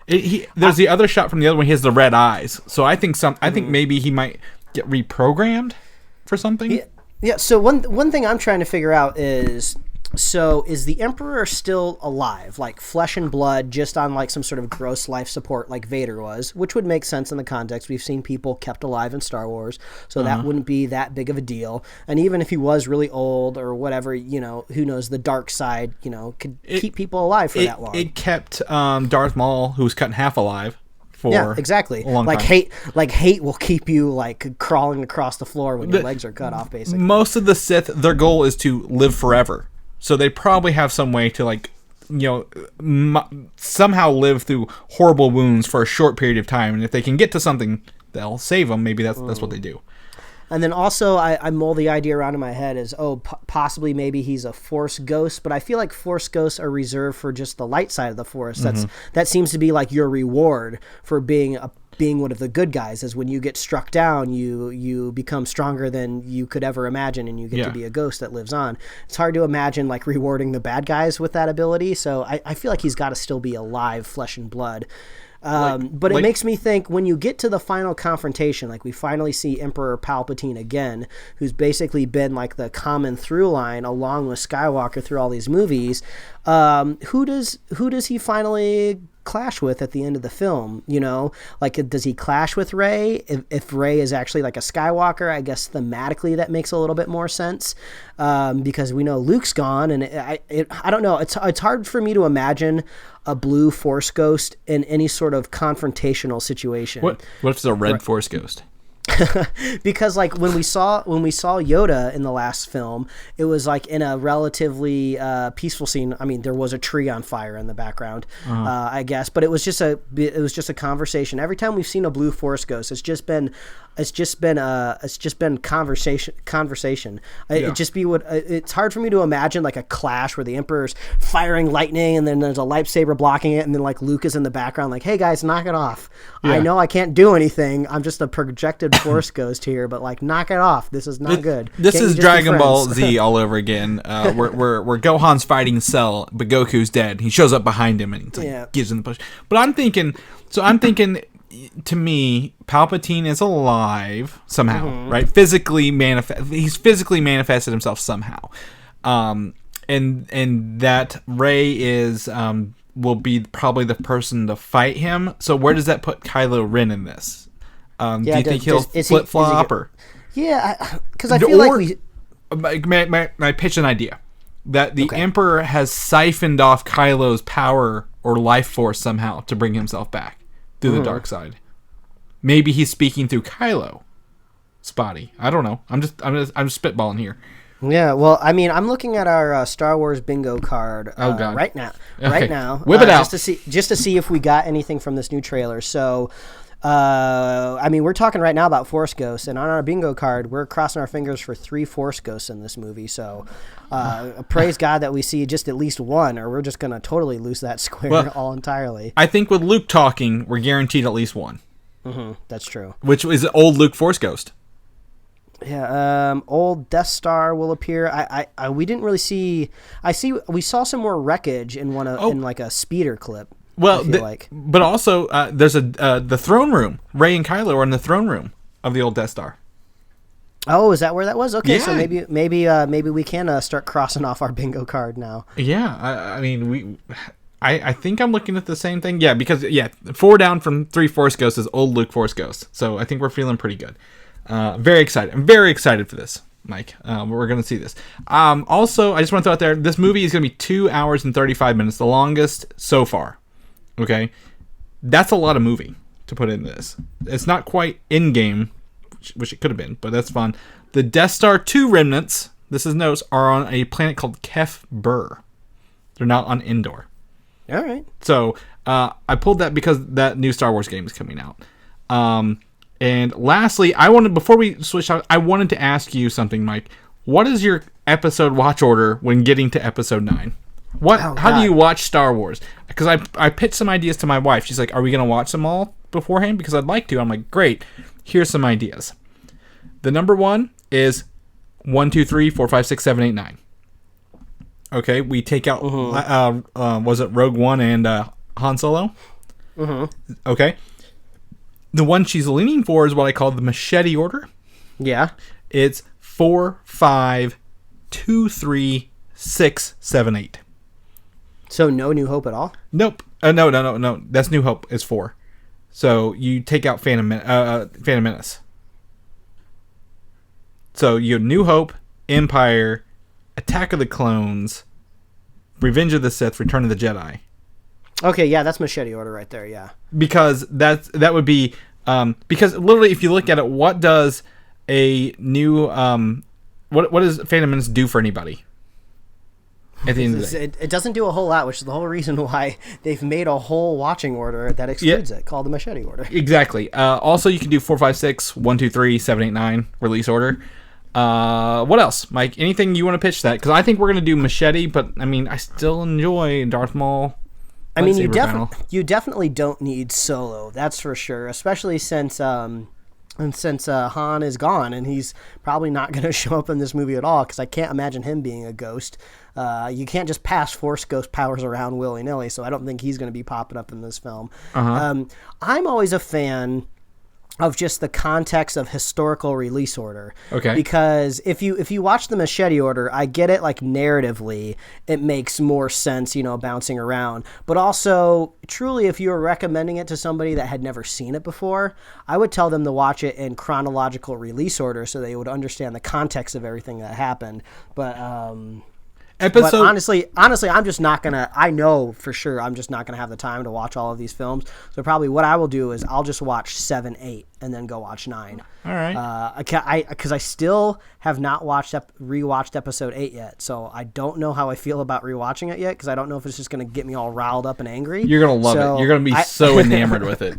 There's the other shot from the other one. He has the red eyes. So I think maybe he might get reprogrammed for something. Yeah. So one thing I'm trying to figure out is, so is the Emperor still alive, like flesh and blood, just on like some sort of gross life support like Vader was, which would make sense in the context. We've seen people kept alive in Star Wars, so that wouldn't be that big of a deal. And even if he was really old or whatever, who knows, the dark side, could keep people alive for that long. It kept Darth Maul, who was cut in half, alive. Yeah, exactly. Like hate will keep you like crawling across the floor when your legs are cut off, basically. Most of the Sith, their goal is to live forever. So they probably have some way to like, somehow live through horrible wounds for a short period of time. And if they can get to something, they'll save them. Maybe that's what they do. And then also I mull the idea around in my head is, possibly maybe he's a Force ghost, but I feel like Force ghosts are reserved for just the light side of the Force. That seems to be like your reward for being one of the good guys, is when you get struck down, you become stronger than you could ever imagine, and you get to be a ghost that lives on. It's hard to imagine like rewarding the bad guys with that ability, so I feel like he's got to still be alive, flesh and blood. But it makes me think, when you get to the final confrontation, like we finally see Emperor Palpatine again, who's basically been like the common through line along with Skywalker through all these movies. Who does he finally clash with at the end of the film? Like, does he clash with Rey? If Rey is actually like a Skywalker, I guess thematically that makes a little bit more sense, because we know Luke's gone, and I don't know. It's hard for me to imagine a blue Force ghost in any sort of confrontational situation. What if it's a red Force ghost? Because like when we saw Yoda in the last film, it was like in a relatively peaceful scene. I mean, there was a tree on fire in the background, I guess, but it was just a conversation. Every time we've seen a blue Force ghost, it's just been conversation. It's hard for me to imagine like a clash where the Emperor's firing lightning and then there's a lightsaber blocking it, and then like Luke is in the background like, hey guys, knock it off. I know I can't do anything, I'm just a projected Force ghost here, but like, knock it off. This is not good. This is Dragon Ball Z all over again, where Gohan's fighting Cell, but Goku's dead. He shows up behind him and gives him the push. But I'm thinking, to me, Palpatine is alive somehow, right? He's physically manifested himself somehow, and that Rey is will be probably the person to fight him. So where does that put Kylo Ren in this? Do you think he'll flip flop or? Yeah, because I feel like may I pitch an idea that the Emperor has siphoned off Kylo's power or life force somehow to bring himself back through the dark side. Maybe he's speaking through Kylo. Spotty. I don't know. I'm just spitballing here. Yeah, well, I mean, I'm looking at our Star Wars bingo card right now. Okay. Right now, whip it out just to see if we got anything from this new trailer. So, I mean, we're talking right now about Force Ghosts, and on our bingo card, we're crossing our fingers for 3 Force Ghosts in this movie. So, praise God that we see just at least one, or we're just gonna totally lose that square all entirely. I think with Luke talking, we're guaranteed at least one. That's true. which is an old Luke Force Ghost. Yeah, old Death Star will appear. We didn't really see. We saw some more wreckage in in like a speeder clip. Well, like. But also there's the throne room. Rey and Kylo are in the throne room of the old Death Star. Oh, is that where that was? Okay, Yeah. so maybe we can start crossing off our bingo card now. Yeah, I mean I think I'm looking at the same thing. Yeah, because 4 down from 3 Force Ghosts is old Luke Force Ghosts. So I think we're feeling pretty good. Very excited. I'm very excited for this, Mike. We're going to see this. Also, I just want to throw out there, this movie is going to be 2 hours and 35 minutes, the longest so far. Okay? That's a lot of movie to put into this. It's not quite Endgame, which it could have been, but that's fun. The Death Star 2 remnants, this is notes, are on a planet called Kef Bir. They're not on Endor. All right. So, I pulled that because that new Star Wars game is coming out. And lastly, before we switch out, I wanted to ask you something, Mike. What is your episode watch order when getting to episode 9? How do you watch Star Wars? Because I pitched some ideas to my wife. She's like, "Are we going to watch them all beforehand?" Because I'd like to. I'm like, "Great. Here's some ideas." The number 1 is 1, 2, 3, 4, 5, 6, 7, 8, 9. Okay, we take out was it Rogue One and Han Solo? Okay. The one she's leaning for is what I call the machete order. Yeah. It's 4, 5, 2, 3, 6, 7, 8. So no New Hope at all? Nope. No. That's New Hope. It's 4. So you take out Phantom Menace. So you have New Hope, Empire, Attack of the Clones, Revenge of the Sith, Return of the Jedi. Okay, yeah, that's machete order right there, yeah. Because that would be because literally if you look at it, what does a new what does Phantom Menace do for anybody? At the end of the day, it doesn't do a whole lot, which is the whole reason why they've made a whole watching order that excludes it, called the machete order. Exactly. Also, you can do 4, 5, 6, 1, 2, 3, 7, 8, 9 release order. What else, Mike? Anything you want to pitch that? Because I think we're going to do machete, but I mean, I still enjoy Darth Maul. I mean, you definitely don't need Solo, that's for sure, especially since Han is gone and he's probably not going to show up in this movie at all because I can't imagine him being a ghost. You can't just pass Force Ghost powers around willy-nilly, so I don't think he's going to be popping up in this film. I'm always a fan of just the context of historical release order. Okay. Because if you watch the machete order, I get it, like narratively, it makes more sense, bouncing around. But also, truly, if you were recommending it to somebody that had never seen it before, I would tell them to watch it in chronological release order so they would understand the context of everything that happened. But honestly, I'm just not gonna. I know for sure I'm just not gonna have the time to watch all of these films. So probably what I will do is I'll just watch 7, 8, and then go watch 9. All right. Because I still have not rewatched episode 8 yet. So I don't know how I feel about rewatching it yet because I don't know if it's just gonna get me all riled up and angry. You're gonna love it. You're gonna be so enamored with it.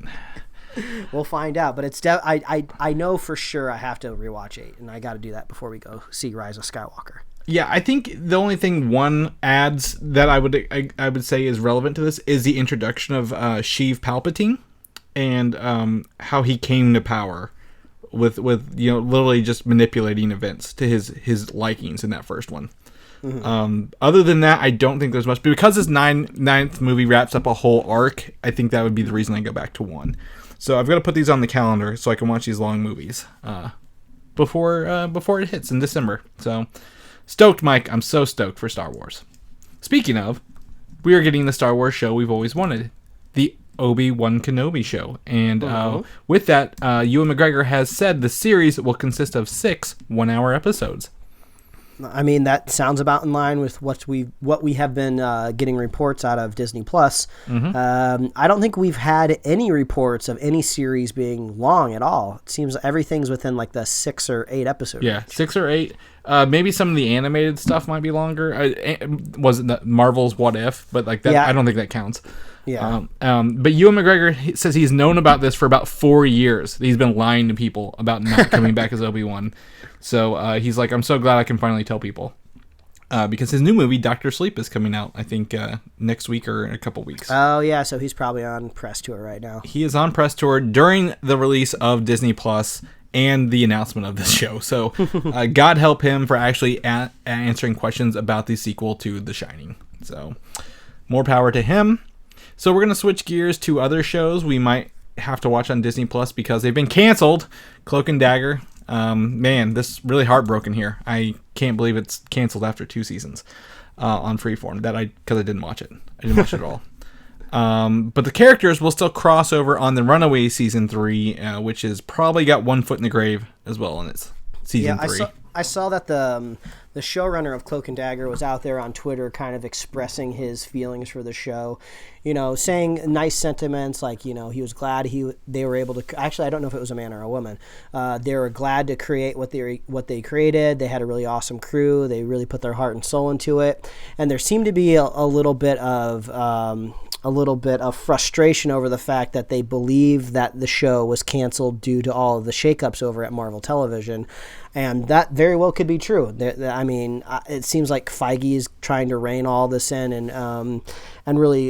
We'll find out, but I know for sure I have to rewatch 8, and I got to do that before we go see Rise of Skywalker. Yeah, I think the only thing one adds that I would say is relevant to this is the introduction of Sheev Palpatine and how he came to power with literally just manipulating events to his likings in that first one. Other than that, I don't think there's much. But because this ninth movie wraps up a whole arc, I think that would be the reason I go back to 1. So I've got to put these on the calendar so I can watch these long movies before it hits in December. So. Stoked, Mike. I'm so stoked for Star Wars. Speaking of, we are getting the Star Wars show we've always wanted, the Obi Wan Kenobi show. And with that, Ewan McGregor has said the series will consist of 6 one-hour episodes. I mean, that sounds about in line with what we have been getting reports out of Disney Plus. I don't think we've had any reports of any series being long at all. It seems everything's within like the 6 or 8 episodes. Yeah, 6 or 8. Maybe some of the animated stuff might be longer. Was it Marvel's What If? But like that, I don't think that counts. Yeah. But Ewan McGregor says he's known about this for about 4 years. He's been lying to people about not coming back as Obi-Wan. So he's like, I'm so glad I can finally tell people. because his new movie, Doctor Sleep, is coming out, I think, next week or in a couple weeks. Oh, yeah, so he's probably on press tour right now. He is on press tour during the release of Disney Plus and the announcement of this show. So God help him for actually answering questions about the sequel to The Shining. So more power to him. So we're going to switch gears to other shows we might have to watch on Disney Plus because they've been canceled. Cloak and Dagger. Man, this is really heartbroken here. I can't believe it's canceled after 2 seasons on Freeform. Because I didn't watch it. I didn't watch it at all. But the characters will still cross over on the Runaway season 3, which has probably got one foot in the grave as well in its season 3. I saw that the showrunner of Cloak and Dagger was out there on Twitter kind of expressing his feelings for the show, saying nice sentiments like, he was glad they were able to, actually I don't know if it was a man or a woman. They were glad to create what they created. They had a really awesome crew. They really put their heart and soul into it. And there seemed to be a little bit of frustration over the fact that they believe that the show was canceled due to all of the shakeups over at Marvel Television. And that very well could be true. I mean, it seems like Feige is trying to rein all this in and really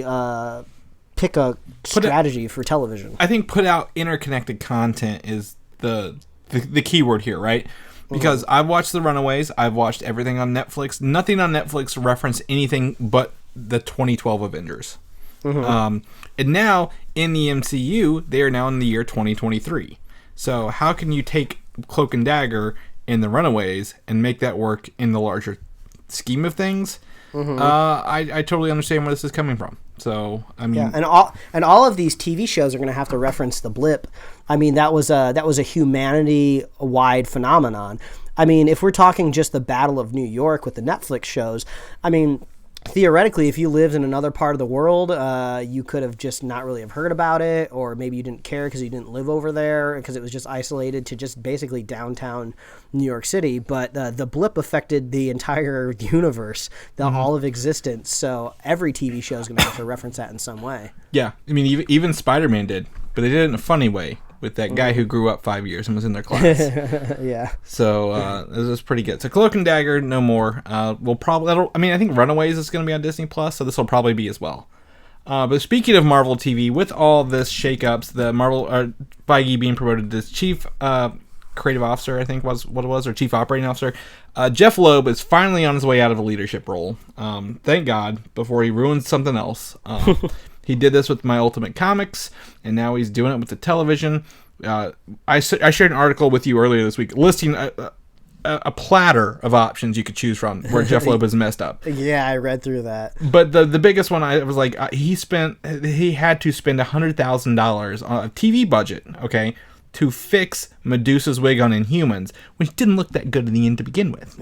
pick a strategy for television. I think put out interconnected content is the key word here, right? Because I've watched The Runaways. I've watched everything on Netflix. Nothing on Netflix referenced anything but the 2012 Avengers. And now, in the MCU, they are now in the year 2023. So how can you take Cloak and Dagger in The Runaways and make that work in the larger scheme of things? I totally understand where this is coming from. So I mean, yeah, and all of these TV shows are going to have to reference the blip. I mean, that was a humanity-wide phenomenon. I mean, if we're talking just the Battle of New York with the Netflix shows, I mean, theoretically, if you lived in another part of the world, you could have just not really have heard about it, or maybe you didn't care because you didn't live over there because it was just isolated to just basically downtown New York City. But the blip affected the entire universe, all of existence. So every TV show is going to have to reference that in some way. Yeah, I mean, even Spider-Man did, but they did it in a funny way with that guy who grew up 5 years and was in their class. Yeah. So this is pretty good. So Cloak and Dagger, no more. We'll probably. I think Runaways is going to be on Disney Plus, so this will probably be as well. But speaking of Marvel TV, with all this shakeups, the Marvel Feige being promoted as chief creative officer, I think was what it was, or chief operating officer. Jeff Loeb is finally on his way out of a leadership role. Thank God, before he ruins something else. He did this with My Ultimate Comics, and now he's doing it with the television. I shared an article with you earlier this week listing a platter of options you could choose from where Jeff Loeb has messed up. Yeah, I read through that. But the biggest one, I was like, he had to spend $100,000 on a TV budget, okay, to fix Medusa's wig on Inhumans, which didn't look that good in the end to begin with.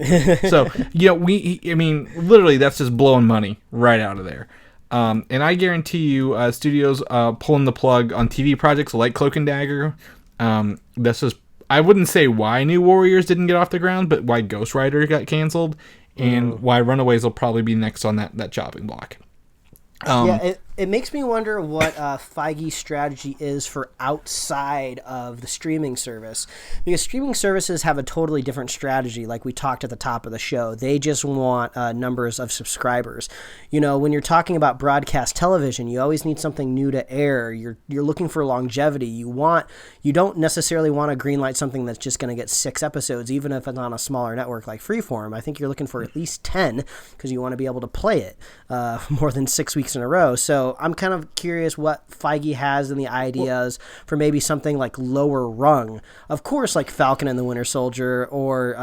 So, literally, that's just blowing money right out of there. And I guarantee you, studios pulling the plug on TV projects like Cloak and Dagger. This is, I wouldn't say why New Warriors didn't get off the ground, but why Ghost Rider got canceled, and why Runaways will probably be next on that chopping block. It makes me wonder what Feige's strategy is for outside of the streaming service, because streaming services have a totally different strategy. Like we talked at the top of the show, they just want numbers of subscribers. When you're talking about broadcast television, you always need something new to air. You're looking for longevity. You don't necessarily want to greenlight something that's just going to get 6 episodes, even if it's on a smaller network like Freeform. I think you're looking for at least 10 because you want to be able to play it more than 6 weeks in a row. So I'm kind of curious what Feige has in the ideas for maybe something like lower rung. Of course, like Falcon and the Winter Soldier, or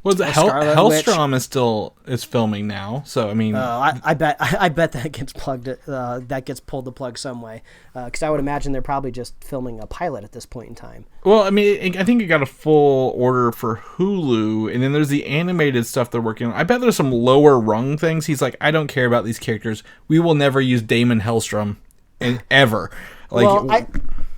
Hellstrom is filming now. So I mean, I bet that gets plugged. That gets pulled the plug some way, because I would imagine they're probably just filming a pilot at this point in time. Well, I mean, I think it got a full order for Hulu, and then there's the animated stuff they're working on. I bet there's some lower rung things. He's like, I don't care about these characters. We will never use Damon Hellstrom, ever. Like, well,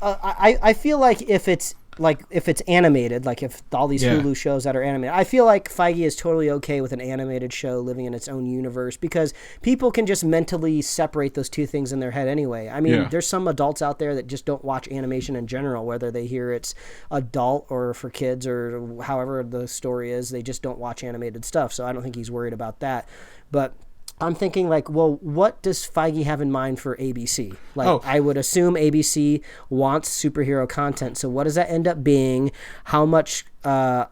I feel like if it's like if it's animated, like if all these Hulu shows that are animated, I feel like Feige is totally okay with an animated show living in its own universe because people can just mentally separate those two things in their head anyway. I mean, there's some adults out there that just don't watch animation in general, whether they hear it's adult or for kids or however the story is, they just don't watch animated stuff. So I don't think he's worried about that. But I'm thinking like, well, what does Feige have in mind for ABC? Like, I would assume ABC wants superhero content. So what does that end up being? How much how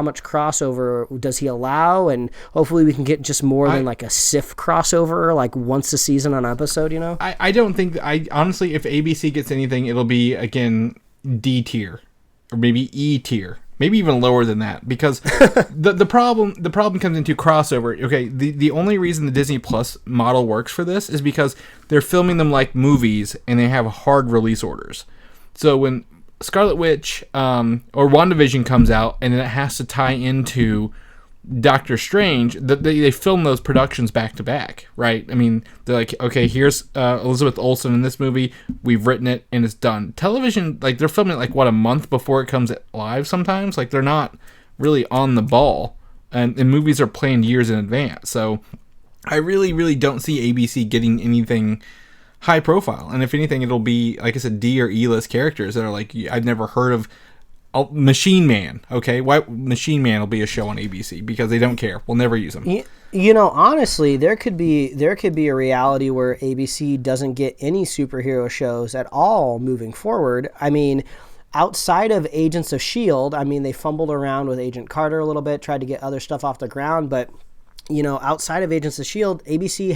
much crossover does he allow? And hopefully we can get just more than like a Sif crossover, like once a season on episode, you know? I don't think, honestly, if ABC gets anything, it'll be, again, D tier or maybe E tier. Maybe even lower than that, because the problem comes into crossover. Okay, the only reason the Disney Plus model works for this is because they're filming them like movies and they have hard release orders. So when Scarlet Witch or WandaVision comes out and then it has to tie into Doctor Strange, they film those productions back to back, right? I mean, they're like, okay, here's Elizabeth Olsen in this movie. We've written it and it's done. Television, like they're filming it like a month before it comes live. Sometimes, like they're not really on the ball, and movies are planned years in advance. So I really, really don't see ABC getting anything high profile. And if anything, it'll be, like I said, D or E list characters that are like I'd never heard of. Machine Man, okay? Why Machine Man will be a show on ABC because they don't care. We'll never use them. You know, honestly, there could be a reality where ABC doesn't get any superhero shows at all moving forward. I mean, outside of Agents of S.H.I.E.L.D., I mean, they fumbled around with Agent Carter a little bit, tried to get other stuff off the ground, but you know, outside of Agents of S.H.I.E.L.D., ABC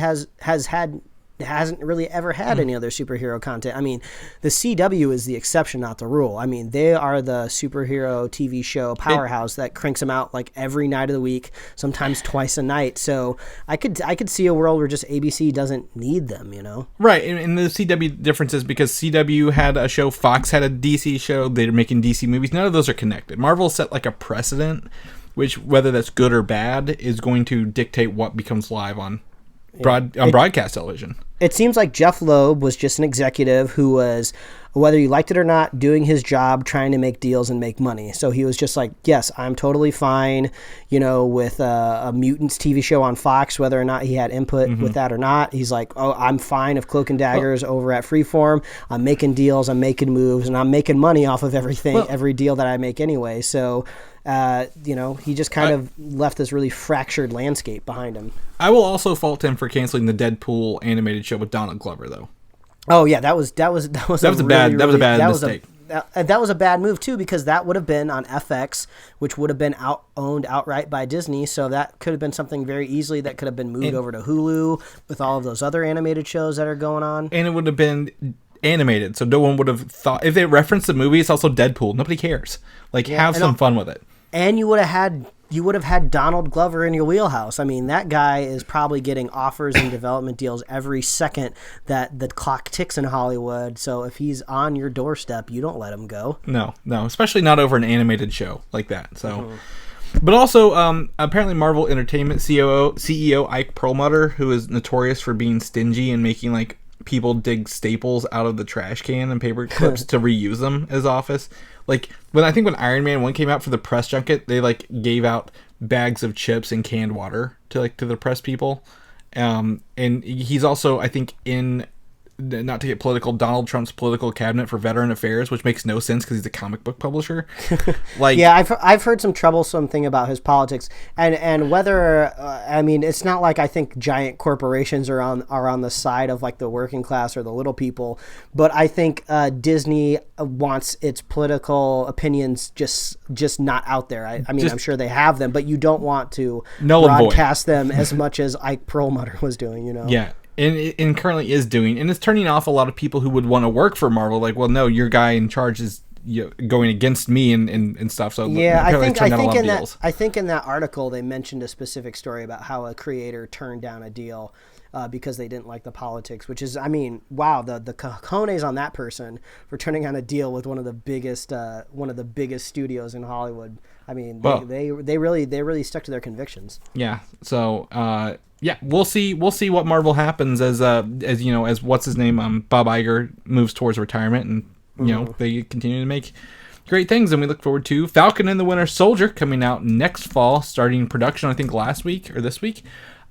hasn't really ever had any other superhero content. I mean, the CW is the exception, not the rule. I mean, they are the superhero TV show powerhouse that cranks them out like every night of the week, sometimes twice a night. So I could see a world where just ABC doesn't need them, you know? Right, and the CW difference is because CW had a show, Fox had a DC show, they're making DC movies. None of those are connected. Marvel set like a precedent, which, whether that's good or bad, is going to dictate what becomes live on broadcast television. It seems like Jeff Loeb was just an executive who was, whether you liked it or not, doing his job, trying to make deals and make money. So he was just like, yes, I'm totally fine, you know, with a Mutants TV show on Fox, whether or not he had input with that or not. He's like, oh, I'm fine if Cloak and Dagger is over at Freeform. I'm making deals, I'm making moves, and I'm making money off of everything, every deal that I make anyway. So, you know, he just kind of left this really fractured landscape behind him. I will also fault him for canceling the Deadpool animated show with Donald Glover, though. Oh yeah, that was a bad mistake. That was a bad move too, because that would have been on FX, which would have been owned outright by Disney. So that could have been something very easily that could have been moved over to Hulu with all of those other animated shows that are going on. And it would have been animated, so no one would have thought, if they referenced the movie, it's also Deadpool. Nobody cares. Like, have some fun with it. And you would have had Donald Glover in your wheelhouse. I mean, that guy is probably getting offers and development deals every second that the clock ticks in Hollywood. So if he's on your doorstep, you don't let him go. No, especially not over an animated show like that. So, but also, apparently Marvel Entertainment CEO Ike Perlmutter, who is notorious for being stingy and making like people dig staples out of the trash can and paper clips to reuse them as office. Like, when Iron Man 1 came out for the press junket, they like gave out bags of chips and canned water to the press people. And he's also, I think, in, not to get political, Donald Trump's political cabinet for veteran affairs, which makes no sense because he's a comic book publisher. Like, yeah, I've heard some troublesome thing about his politics, and whether I mean, it's not like I think giant corporations are on the side of like the working class or the little people, but I think Disney wants its political opinions just not out there. I mean, I'm sure they have them, but you don't want to broadcast them as much as Ike Perlmutter was doing, you know? Yeah. And currently is doing, and it's turning off a lot of people who would want to work for Marvel. Like, well, no, your guy in charge is going against me and stuff. So yeah, I think in that article they mentioned a specific story about how a creator turned down a deal because they didn't like the politics. Which is, I mean, wow, the cojones on that person for turning down a deal with one of the biggest studios in Hollywood. I mean, they really stuck to their convictions. Yeah. So. Yeah, we'll see what Marvel happens as you know, as what's his name, Bob Iger moves towards retirement, and you know, they continue to make great things, and we look forward to Falcon and the Winter Soldier coming out next fall, starting production, I think, last week or this week.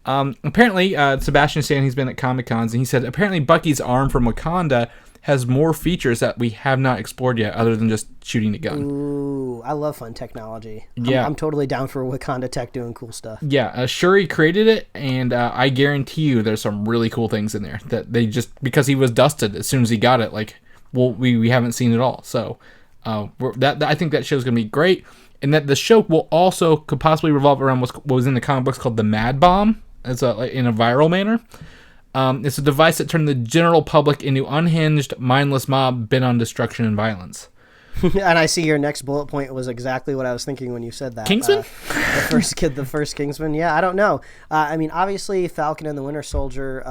Apparently, Sebastian Stan, he's been at Comic-Cons, and he said apparently Bucky's arm from Wakanda has more features that we have not explored yet, other than just shooting a gun. Ooh, I love fun technology. Yeah. I'm totally down for Wakanda tech doing cool stuff. Yeah, Shuri created it, and I guarantee you there's some really cool things in there that they just, because he was dusted as soon as he got it, like, well, we haven't seen it all. So I think that show's going to be great, and that the show could possibly revolve around what was in the comic books called the Mad Bomb, in a viral manner. It's a device that turned the general public into unhinged, mindless mob bent on destruction and violence. And I see your next bullet point was exactly what I was thinking when you said that. Kingsman? The first Kingsman. Yeah, I don't know. I mean, obviously, Falcon and the Winter Soldier,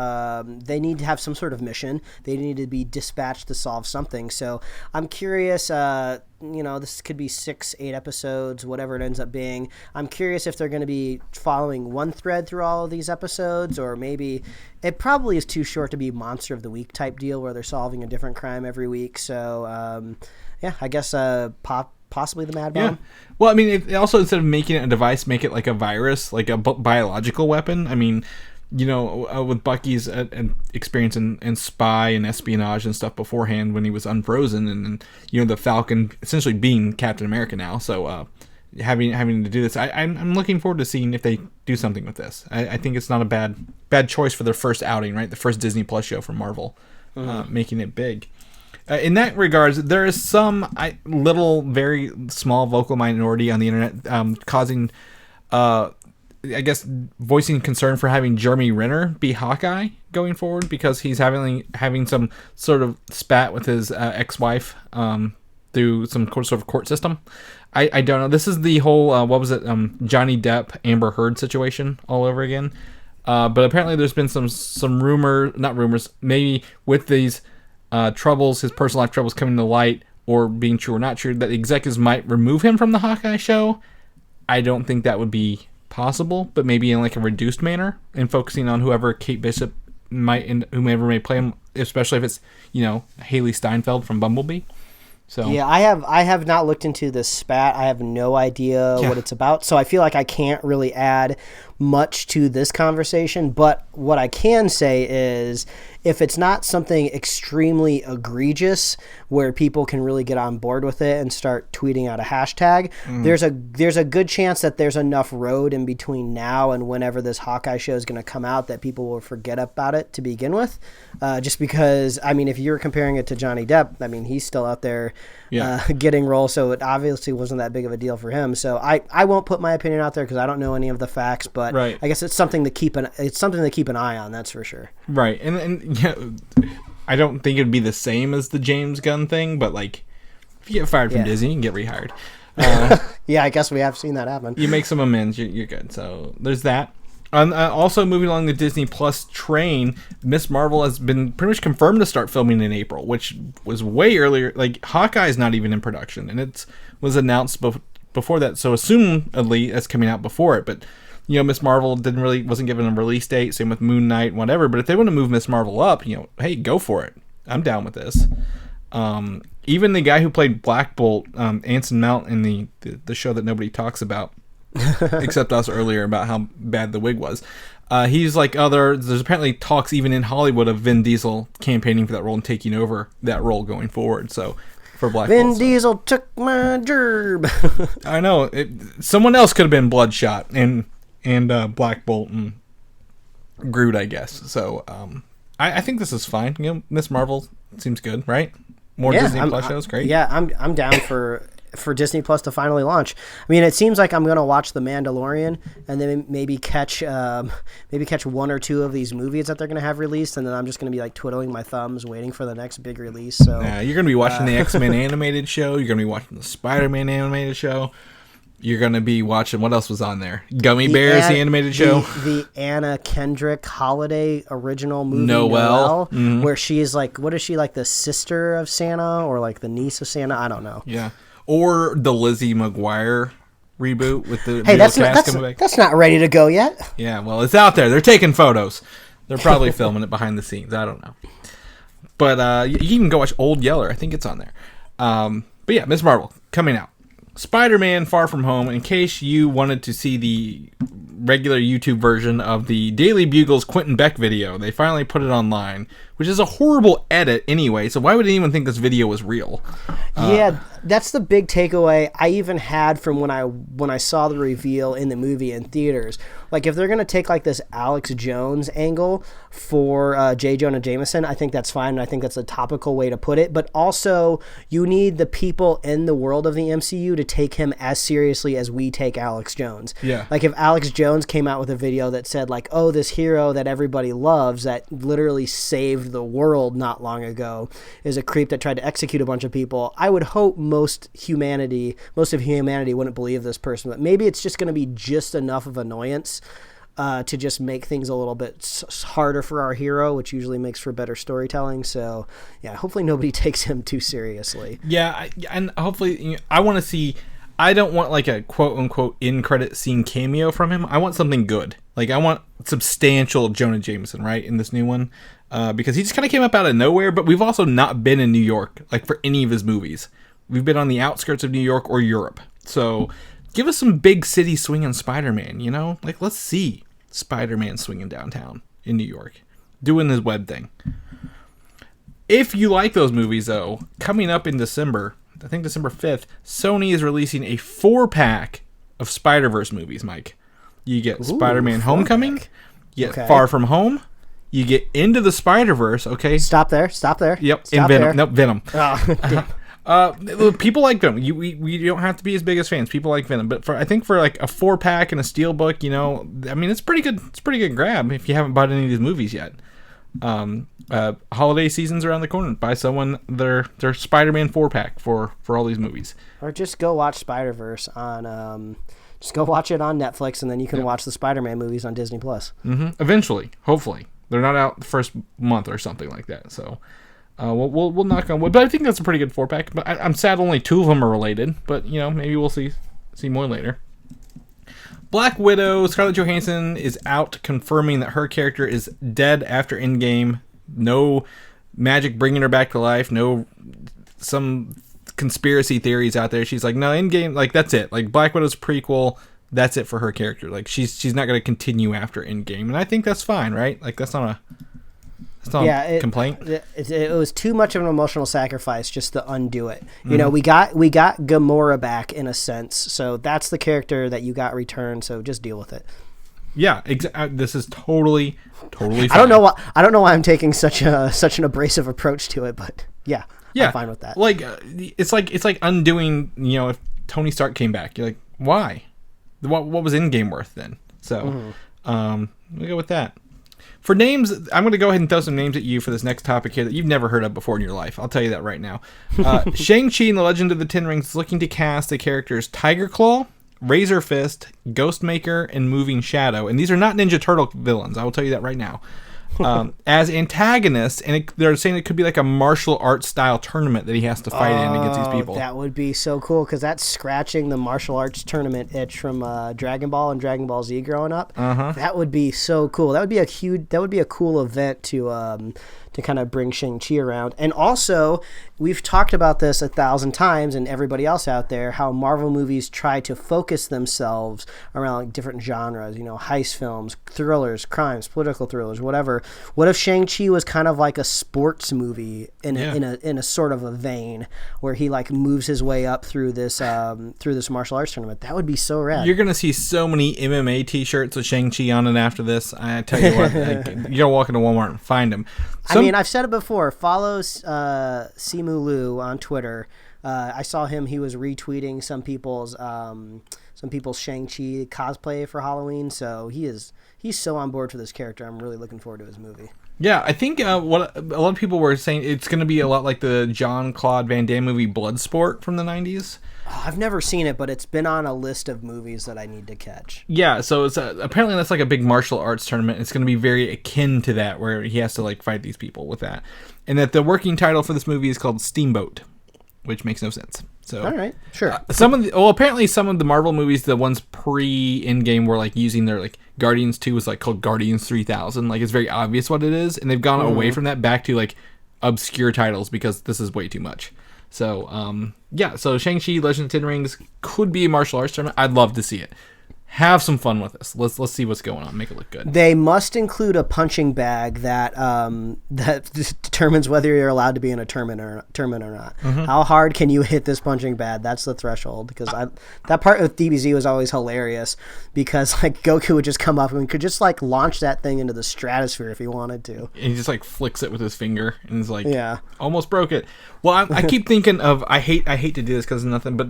they need to have some sort of mission. They need to be dispatched to solve something. So I'm curious. This could be 6-8 episodes, whatever it ends up being. I'm curious if they're going to be following one thread through all of these episodes, or maybe it probably is too short to be Monster of the Week type deal where they're solving a different crime every week. So, I guess possibly the Mad Bomb. Yeah. Well, I mean, it also, instead of making it a device, make it like a virus, like a biological weapon. I mean, with Bucky's experience in spy and espionage and stuff beforehand when he was unfrozen, and the Falcon essentially being Captain America now. So having to do this, I'm looking forward to seeing if they do something with this. I think it's not a bad choice for their first outing, right? The first Disney Plus show from Marvel, making it big. In that regards, there is some very small vocal minority on the internet causing, voicing concern for having Jeremy Renner be Hawkeye going forward, because he's having some sort of spat with his ex-wife through some sort of court system. I don't know. This is the whole Johnny Depp Amber Heard situation all over again. But apparently there's been some not rumors, maybe with these troubles, his personal life troubles coming to light, or being true or not true, that the executives might remove him from the Hawkeye show. I don't think that would be possible, but maybe in like a reduced manner, and focusing on whoever Kate Bishop whomever may play him, especially if it's Haley Steinfeld from Bumblebee. So yeah, I have not looked into this spat. I have no idea what it's about, so I feel like I can't really add much to this conversation. But what I can say is, if it's not something extremely egregious where people can really get on board with it and start tweeting out a hashtag, there's a good chance that there's enough road in between now and whenever this Hawkeye show is going to come out that people will forget about it to begin with. Just because, I mean, if you're comparing it to Johnny Depp, I mean, he's still out there getting roles, so it obviously wasn't that big of a deal for him. So I won't put my opinion out there because I don't know any of the facts, but I guess it's something to keep an eye on. That's for sure. Right, and I don't think it'd be the same as the James Gunn thing, but like, if you get fired from Disney, you can get rehired. Yeah, I guess we have seen that happen. You make some amends, you're good. So there's that. Also, moving along the Disney Plus train, Miss Marvel has been pretty much confirmed to start filming in April, which was way earlier. Like, Hawkeye's not even in production, and it was announced before that. So assumedly it's coming out before it, but Miss Marvel wasn't given a release date. Same with Moon Knight, whatever. But if they want to move Miss Marvel up, hey, go for it. I'm down with this. Even the guy who played Black Bolt, Anson Mount, in the show that nobody talks about, except us earlier, about how bad the wig was. He's like, there's apparently talks even in Hollywood of Vin Diesel campaigning for that role and taking over that role going forward. So for Black Bolt, Vin Diesel took my job. I know. Someone else could have been Bloodshot and Black Bolt and Groot, I guess. So I think this is fine. Miss Marvel seems good, right? More Disney Plus shows, great. Yeah, I'm down for Disney Plus to finally launch. I mean, it seems like I'm gonna watch The Mandalorian and then maybe catch one or two of these movies that they're gonna have released, and then I'm just gonna be like twiddling my thumbs, waiting for the next big release. So you're gonna be watching the X-Men animated show. You're gonna be watching the Spider-Man animated show. You're going to be watching, what else was on there? Gummy Bears, the animated show. The Anna Kendrick holiday original movie, Noelle, where she's like, what is she, like the sister of Santa or like the niece of Santa? I don't know. Yeah. Or the Lizzie McGuire reboot with the that's not ready to go yet. Yeah, well, it's out there. They're taking photos. They're probably filming it behind the scenes. I don't know. But you can even go watch Old Yeller. I think it's on there. But yeah, Ms. Marvel coming out. Spider-Man Far From Home. In case you wanted to see the regular YouTube version of the Daily Bugle's Quentin Beck video, they finally put it online, which is a horrible edit anyway, so why would anyone think this video was real? Yeah, that's the big takeaway I even had from when I saw the reveal in the movie in theaters. Like, if they're going to take like this Alex Jones angle for J. Jonah Jameson, I think that's fine. I think that's a topical way to put it. But also, you need the people in the world of the MCU to take him as seriously as we take Alex Jones. Yeah. Like, if Alex Jones came out with a video that said like, oh, this hero that everybody loves that literally saved the world not long ago is a creep that tried to execute a bunch of people, I would hope most of humanity wouldn't believe this person. But maybe it's just going to be just enough of annoyance to just make things a little bit harder for our hero, which usually makes for better storytelling. So, yeah, hopefully nobody takes him too seriously. Yeah, and hopefully, I want to see... I don't want like a quote-unquote in-credit scene cameo from him. I want something good. Like, I want substantial Jonah Jameson, right, in this new one. Because he just kind of came up out of nowhere, but we've also not been in New York, like, for any of his movies. We've been on the outskirts of New York or Europe. So, give us some big city swinging Spider-Man, you know? Like, let's see Spider-Man swinging downtown in New York, doing his web thing. If you like those movies, though, coming up in December... I think December 5th, Sony is releasing a 4-pack of Spider-Verse movies, Mike. You get Spider-Man Homecoming, you get Far From Home, you get Into the Spider-Verse, okay? Stop there. Yep, Stop Venom. there. Nope, Venom. Oh, People like Venom. We don't have to be as big as fans. People like Venom. But I think for like a 4-pack and a steelbook, you know, I mean, it's pretty good. It's a pretty good grab if you haven't bought any of these movies yet. Holiday season's around the corner. Buy someone their Spider-Man 4-pack for all these movies. Or just go watch Spider-Verse on just go watch it on Netflix, and then you can watch the Spider-Man movies on Disney Plus. Eventually, hopefully. They're not out the first month or something like that. So we'll knock on wood. But I think that's a pretty good 4-pack. But I'm sad only 2 of them are related. But you know, maybe we'll see more later. Black Widow, Scarlett Johansson is out confirming that her character is dead after Endgame. No magic bringing her back to life. No some conspiracy theories out there. She's like, no, Endgame, like, that's it. Like, Black Widow's prequel, that's it for her character. Like, she's not going to continue after Endgame. And I think that's fine, right? Like, that's not a complaint. It was too much of an emotional sacrifice just to undo it. You know, we got Gamora back in a sense, so that's the character that you got returned. So just deal with it. Yeah, this is totally fine. I don't know why I'm taking such an abrasive approach to it, but yeah, I'm fine with that. Like it's like undoing. You know, if Tony Stark came back, you're like, why? What was Endgame worth then? So, we go with that. For names, I'm going to go ahead and throw some names at you for this next topic here that you've never heard of before in your life. I'll tell you that right now. Shang-Chi and the Legend of the Ten Rings is looking to cast the characters Tiger Claw, Razor Fist, Ghostmaker, and Moving Shadow. And these are not Ninja Turtle villains. I will tell you that right now. As antagonists, and they're saying it could be like a martial arts style tournament that he has to fight in against these people. That would be so cool, because that's scratching the martial arts tournament itch from Dragon Ball and Dragon Ball Z growing up. That would be so cool. That would be a cool event to kind of bring Shang-Chi around. And also, we've talked about this 1,000 times, and everybody else out there, how Marvel movies try to focus themselves around like different genres, you know, heist films, thrillers, crimes, political thrillers, whatever. What if Shang-Chi was kind of like a sports movie in a sort of a vein, where he like moves his way up through this martial arts tournament? That would be so rad. You're gonna see so many MMA t-shirts with Shang-Chi on it after this. I tell you what, you gotta walk into Walmart and find them. I mean, I've said it before. Follow Simu Liu on Twitter. I saw him. He was retweeting some people's Shang-Chi cosplay for Halloween. So he's so on board for this character. I'm really looking forward to his movie. Yeah, I think what a lot of people were saying, it's going to be a lot like the Jean-Claude Van Damme movie Bloodsport from the 90s. Oh, I've never seen it, but it's been on a list of movies that I need to catch. Yeah, so it's apparently that's like a big martial arts tournament. It's going to be very akin to that, where he has to like fight these people with that. And that the working title for this movie is called Steamboat, which makes no sense. So, all right, sure. Apparently some of the Marvel movies, the ones pre-Endgame, were like using their like Guardians 2 was like called Guardians 3000. Like, it's very obvious what it is, and they've gone away from that back to like obscure titles because this is way too much. So, so Shang-Chi, Legend of the Ten Rings could be a martial arts tournament. I'd love to see it. Have some fun with this. Let's see what's going on. Make it look good. They must include a punching bag that that determines whether you're allowed to be in a tournament or not. Mm-hmm. How hard can you hit this punching bag? That's the threshold. Because that part of DBZ was always hilarious because like Goku would just come up and could just like launch that thing into the stratosphere if he wanted to. And he just like flicks it with his finger and he's like, almost broke it. Well, I keep thinking of I hate to do this because of nothing, but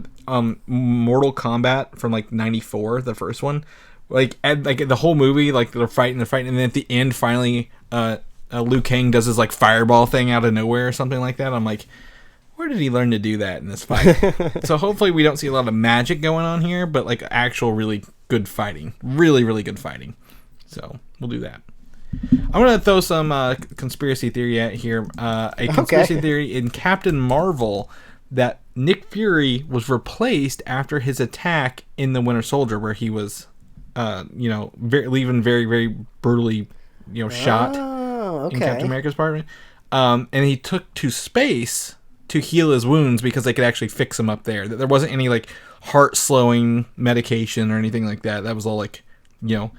Mortal Kombat from like '94, the first one, like the whole movie, like they're fighting, and then at the end, finally, Liu Kang does his like fireball thing out of nowhere or something like that. I'm like, where did he learn to do that in this fight? So hopefully we don't see a lot of magic going on here, but like actual really good fighting, really really good fighting. So we'll do that. I'm going to throw some conspiracy theory at here. A conspiracy theory in Captain Marvel that Nick Fury was replaced after his attack in the Winter Soldier, where he was, leaving very, very brutally, shot in Captain America's apartment. And he took to space to heal his wounds because they could actually fix him up there. There wasn't any like heart-slowing medication or anything like that. That was all like,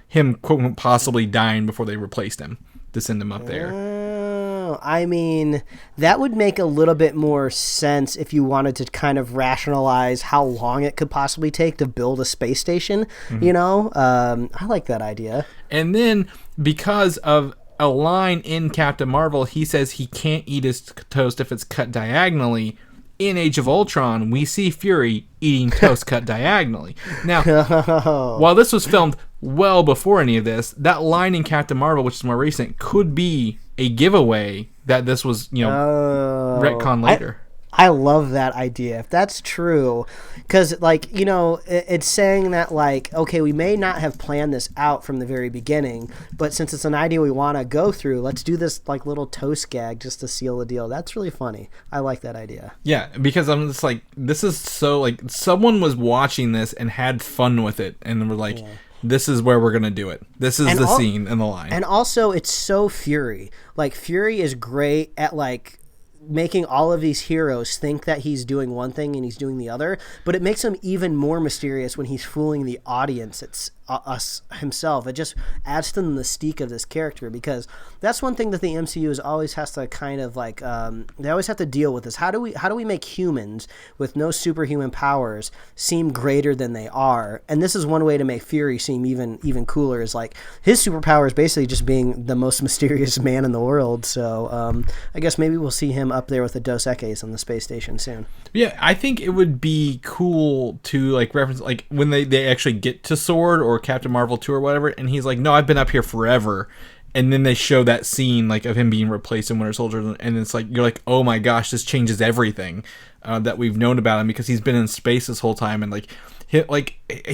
him quote possibly dying before they replaced him to send him up there. I mean, that would make a little bit more sense if you wanted to kind of rationalize how long it could possibly take to build a space station. Mm-hmm. I like that idea. And then because of a line in Captain Marvel, he says he can't eat his toast if it's cut diagonally. In Age of Ultron, we see Fury eating toast cut diagonally. Now, while this was filmed well before any of this, that line in Captain Marvel, which is more recent, could be a giveaway that this was, retcon later. I love that idea. If that's true, because, it's saying that, okay, we may not have planned this out from the very beginning, but since it's an idea we want to go through, let's do this, little toast gag just to seal the deal. That's really funny. I like that idea. Yeah, because I'm just this is so, someone was watching this and had fun with it, and we're like... Yeah. This is where we're going to do it. This is the scene and the line. And also, it's so Fury. Fury is great at, making all of these heroes think that he's doing one thing and he's doing the other, but it makes him even more mysterious when he's fooling the audience. It's us himself. It just adds to the mystique of this character, because that's one thing that the MCU always has to kind of they always have to deal with is how do we make humans with no superhuman powers seem greater than they are? And this is one way to make Fury seem even cooler, is his superpower is basically just being the most mysterious man in the world. So I guess maybe we'll see him up there with the Dos Equis on the space station soon. Yeah, I think it would be cool to reference when they actually get to Sword or Captain Marvel 2 or whatever, and he's like, no, I've been up here forever, and then they show that scene of him being replaced in Winter Soldier, and it's you're like, oh my gosh, this changes everything that we've known about him, because he's been in space this whole time, and he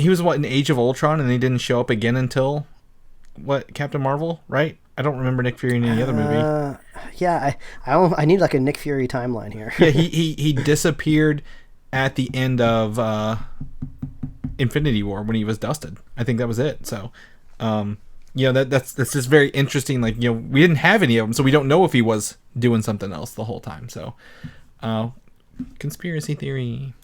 was in Age of Ultron, and he didn't show up again until Captain Marvel, right? I don't remember Nick Fury in any other movie. Yeah, I need a Nick Fury timeline here. Yeah, he disappeared at the end of Infinity War when he was dusted. I think that was it. So, that's just very interesting. We didn't have any of them, so we don't know if he was doing something else the whole time. So, conspiracy theory.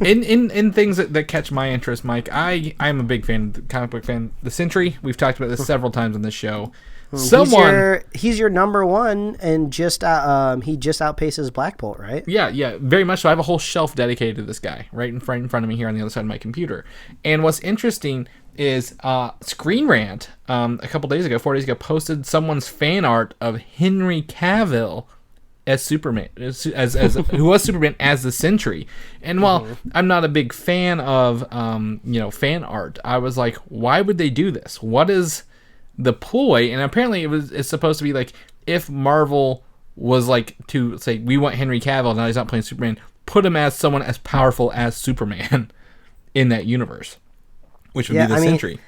in things that catch my interest, Mike, I'm a big fan, comic book fan. The Sentry, we've talked about this several times on this show. He's your number one, and he just outpaces Black Bolt, right? Yeah, very much so. I have a whole shelf dedicated to this guy right in front of me here on the other side of my computer. And what's interesting is Screen Rant a couple days ago, 4 days ago, posted someone's fan art of Henry Cavill as Superman, as who was Superman as the Sentry. And while I'm not a big fan of fan art, I was like, why would they do this? What is the ploy? And apparently it's supposed to be if Marvel was to say, we want Henry Cavill, now he's not playing Superman, put him as someone as powerful as Superman in that universe, which would be the Sentry.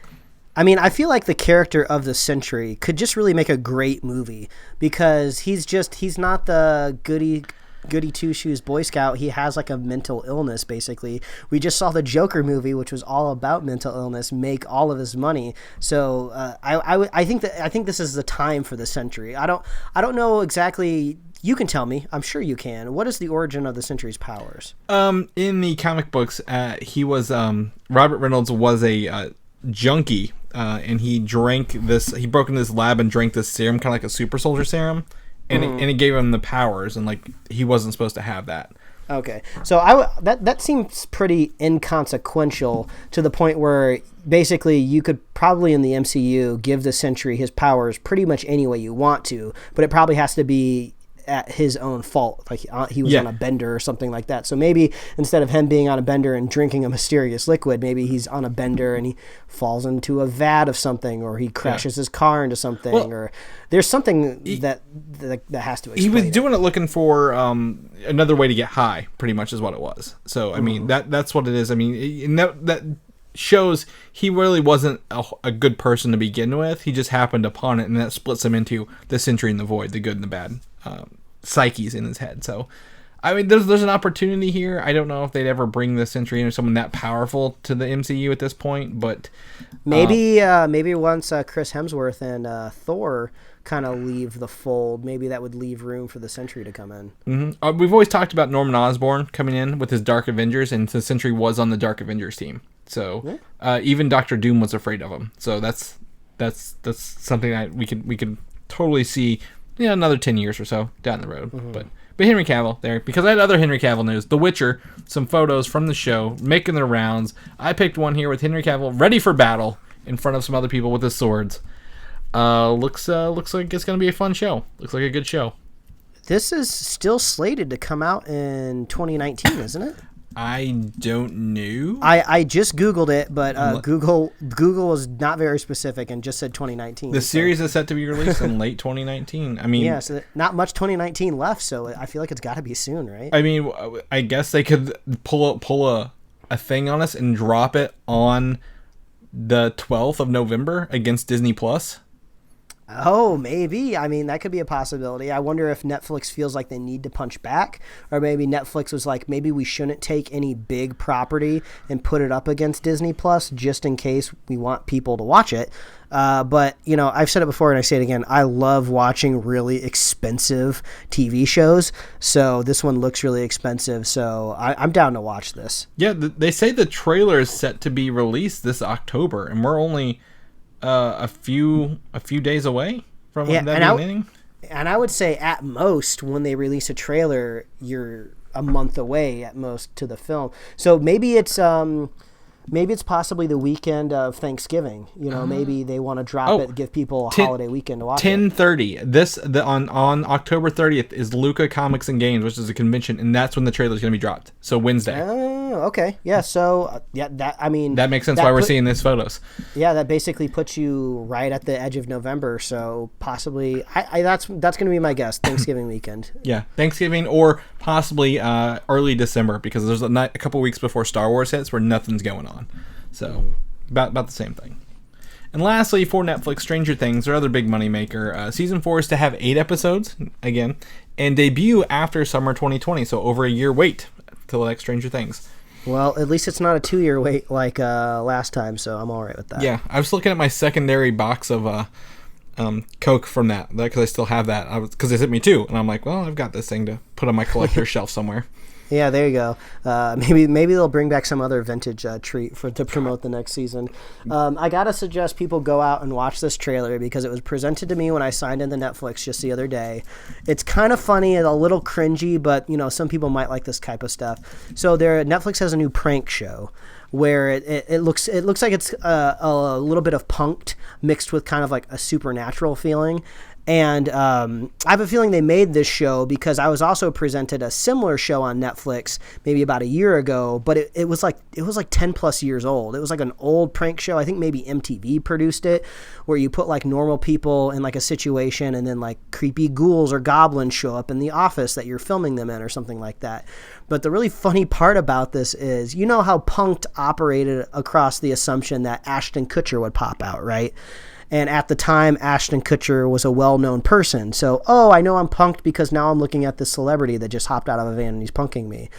I feel like the character of the Sentry could just really make a great movie, because he's not the goody goody two-shoes Boy Scout. He has like a mental illness, basically. We just saw the Joker movie, which was all about mental illness, make all of his money. So I think this is the time for the Sentry. I don't know exactly. You can tell me. I'm sure you can. What is the origin of the Sentry's powers? In the comic books, he was Robert Reynolds was a junkie, and he drank this. He broke into this lab and drank this serum, kind of like a super soldier serum, and it gave him the powers. And like he wasn't supposed to have that. Okay, so that seems pretty inconsequential to the point where basically you could probably in the MCU give the Sentry his powers pretty much any way you want to, but it probably has to be at his own fault, like he was on a bender or something like that. So maybe instead of him being on a bender and drinking a mysterious liquid, maybe he's on a bender and he falls into a vat of something, or he crashes his car into something, or there's something that has to explain. He was doing it looking for another way to get high, pretty much is what it was. So I mean that's what it is. I mean, and that shows he really wasn't a good person to begin with. He just happened upon it, and that splits him into the Sentry and the Void, the good and the bad psyches in his head. So I mean, there's an opportunity here. I don't know if they'd ever bring the Sentry into someone that powerful to the MCU at this point, but maybe once Chris Hemsworth and Thor kind of leave the fold, maybe that would leave room for the Sentry to come in. Mm-hmm. We've always talked about Norman Osborn coming in with his Dark Avengers, and the Sentry was on the Dark Avengers team. So even Doctor Doom was afraid of him. So that's something that we could totally see, another 10 years or so down the road. But Henry Cavill there, because I had other Henry Cavill news. The Witcher, some photos from the show making their rounds. I picked one here with Henry Cavill ready for battle in front of some other people with his swords. Looks like it's going to be a fun show. Looks like a good show. This is still slated to come out in 2019, isn't it? I don't know. I just Googled it, but Google was not very specific and just said 2019. The series is set to be released in late 2019. I mean, so not much 2019 left, so I feel like it's got to be soon, right? I mean, I guess they could pull a thing on us and drop it on the 12th of November against Disney Plus. Oh, maybe. I mean, that could be a possibility. I wonder if Netflix feels like they need to punch back, or maybe Netflix was like, maybe we shouldn't take any big property and put it up against Disney Plus just in case we want people to watch it. But, I've said it before and I say it again. I love watching really expensive TV shows. So this one looks really expensive. So I'm down to watch this. Yeah, they say the trailer is set to be released this October, and we're only a few days away from that beginning. And I would say at most when they release a trailer, you're a month away at most to the film. So maybe it's possibly the weekend of Thanksgiving. Maybe they want to drop it, give people a holiday weekend to watch 10/30. On October 30th is Luca Comics and Games, which is a convention, and that's when the trailer is going to be dropped. So Wednesday. Oh, okay. Yeah. So that makes sense why we're seeing these photos. Yeah, that basically puts you right at the edge of November. So possibly, that's going to be my guess. Thanksgiving weekend. Yeah, Thanksgiving or possibly early December, because there's a couple weeks before Star Wars hits where nothing's going on. So about the same thing. And lastly, for Netflix, Stranger Things, their other big money maker, season 4 is to have 8 episodes again and debut after summer 2020. So over a year wait till the next Stranger Things. Well, at least it's not a 2-year wait like last time, so I'm all right with that. Yeah, I was looking at my secondary box of Coke from that because I still have that. Because they sent me 2, and I'm like, well, I've got this thing to put on my collector's shelf somewhere. Yeah, there you go. Maybe they'll bring back some other vintage treat to promote the next season. I gotta suggest people go out and watch this trailer because it was presented to me when I signed into Netflix just the other day. It's kind of funny and a little cringy, but some people might like this type of stuff. So Netflix has a new prank show where it looks like it's a little bit of punked mixed with kind of like a supernatural feeling. And I have a feeling they made this show because I was also presented a similar show on Netflix maybe about a year ago, but it was like 10 plus years old. It was like an old prank show. I think maybe MTV produced it, where you put like normal people in like a situation and then like creepy ghouls or goblins show up in the office that you're filming them in or something like that. But the really funny part about this is, how Punk'd operated across the assumption that Ashton Kutcher would pop out, right? And at the time, Ashton Kutcher was a well-known person. So, I know I'm punked because now I'm looking at this celebrity that just hopped out of a van and he's punking me.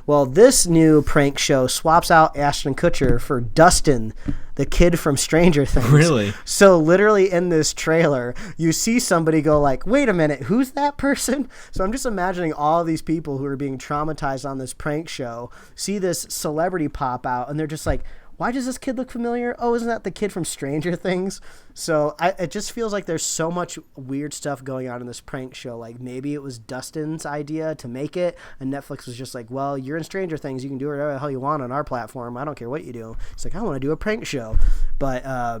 Well, this new prank show swaps out Ashton Kutcher for Dustin, the kid from Stranger Things. Really? So literally in this trailer, you see somebody go like, wait a minute, who's that person? So I'm just imagining all of these people who are being traumatized on this prank show, see this celebrity pop out, and they're just like, why does this kid look familiar? Oh, isn't that the kid from Stranger Things? So it just feels like there's so much weird stuff going on in this prank show. Like maybe it was Dustin's idea to make it, and Netflix was just like, well, you're in Stranger Things. You can do whatever the hell you want on our platform. I don't care what you do. It's like, I want to do a prank show. But I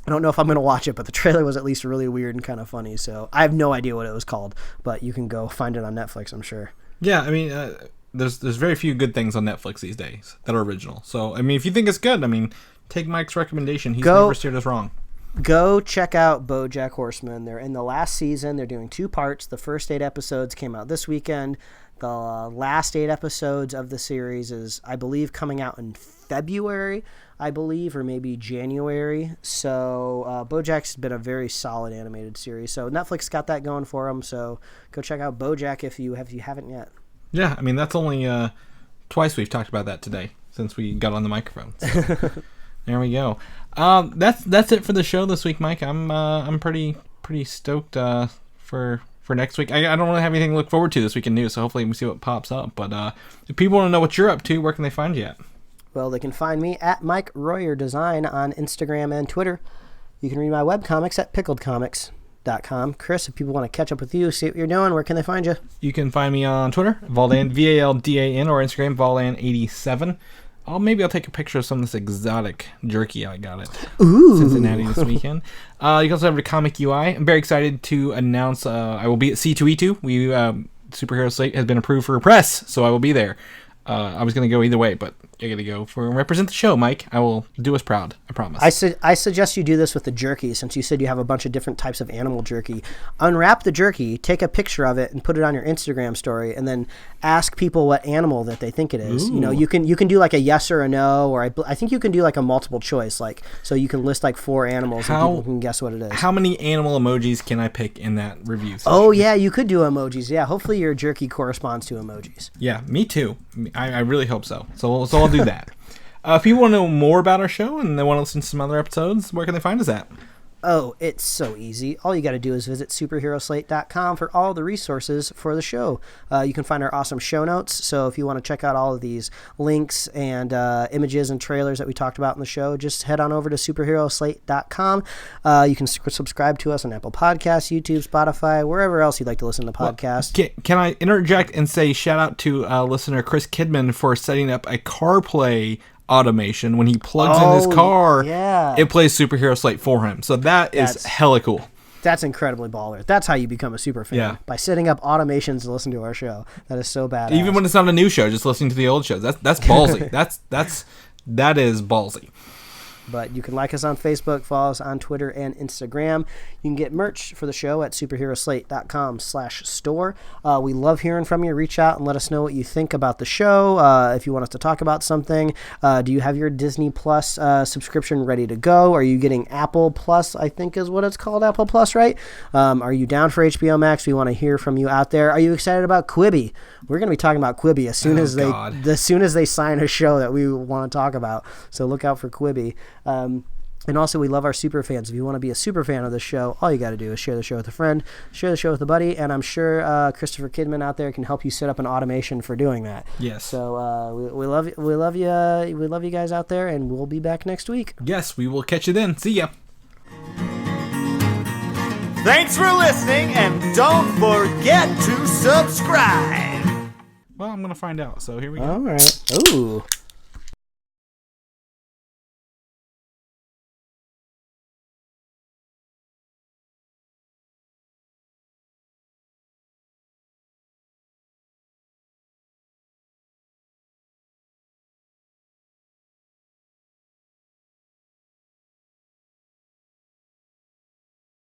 don't know if I'm going to watch it, but the trailer was at least really weird and kind of funny. So I have no idea what it was called, but you can go find it on Netflix, I'm sure. Yeah, I mean... There's very few good things on Netflix these days that are original. So, I mean, if you think it's good, I mean, take Mike's recommendation. He's never steered us wrong. Go check out BoJack Horseman. They're in the last season. They're doing 2 parts. The first 8 episodes came out this weekend. The last 8 episodes of the series is, I believe, coming out in February, or maybe January. So BoJack's been a very solid animated series. So Netflix got that going for them. So go check out BoJack if you haven't yet. Yeah, I mean, that's only twice we've talked about that today since we got on the microphone. So. There we go. That's it for the show this week, Mike. I'm pretty stoked for next week. I don't really have anything to look forward to this week in news, so hopefully we can see what pops up. But if people want to know what you're up to, where can they find you at? Well, they can find me at Mike Royer Design on Instagram and Twitter. You can read my webcomics at pickledcomics.com. Chris, if people want to catch up with you, see what you're doing, where can they find you? You can find me on Twitter, Valdan, Valdan, or Instagram, Valdan87. Maybe I'll take a picture of some of this exotic jerky I got at Cincinnati this weekend. You can also have the Comic UI. I'm very excited to announce I will be at C2E2. Superhero Slate has been approved for press, so I will be there. I was going to go either way, but I got to go represent the show, Mike. I will do us proud. I promise. I suggest you do this with the jerky, since you said you have a bunch of different types of animal jerky. Unwrap the jerky, take a picture of it, and put it on your Instagram story, and then ask people what animal that they think it is. Ooh. You can do like a yes or a no, or I think you can do like a multiple choice, like so you can list like 4 animals and people can guess what it is. How many animal emojis can I pick in that review session? Oh yeah, you could do emojis. Yeah, hopefully your jerky corresponds to emojis. Yeah, me too. I really hope so. So I'll do that. If people want to know more about our show and they want to listen to some other episodes, where can they find us at? Oh, it's so easy. All you got to do is visit superheroslate.com for all the resources for the show. You can find our awesome show notes. So if you want to check out all of these links and images and trailers that we talked about in the show, just head on over to superheroslate.com. You can subscribe to us on Apple Podcasts, YouTube, Spotify, wherever else you'd like to listen to podcasts. Well, can I interject and say shout out to listener Chris Kidman for setting up a CarPlay automation. When he plugs in his car, it plays Superhero Slate for him. So that's hella cool. That's incredibly baller. That's how you become a super fan. By setting up automations to listen to our show. That is so badass. Even when it's not a new show, just listening to the old shows. That's ballsy. that is ballsy. But you can like us on Facebook, follow us on Twitter and Instagram. You can get merch for the show at superheroslate.com/store. We love hearing from you. Reach out and let us know what you think about the show. If you want us to talk about something, do you have your Disney Plus subscription ready to go? Are you getting Apple Plus, I think is what it's called, Apple Plus, right? Are you down for HBO Max? We want to hear from you out there. Are you excited about Quibi? We're going to be talking about Quibi as soon as they sign a show that we want to talk about. So look out for Quibi. And also, we love our super fans. If you want to be a super fan of the show, all you got to do is share the show with a friend, share the show with a buddy, and I'm sure Christopher Kidman out there can help you set up an automation for doing that. Yes. So we love you guys out there, and we'll be back next week. Yes, we will catch you then. See ya. Thanks for listening, and don't forget to subscribe. Well, I'm gonna find out. So here we go. All right. Ooh.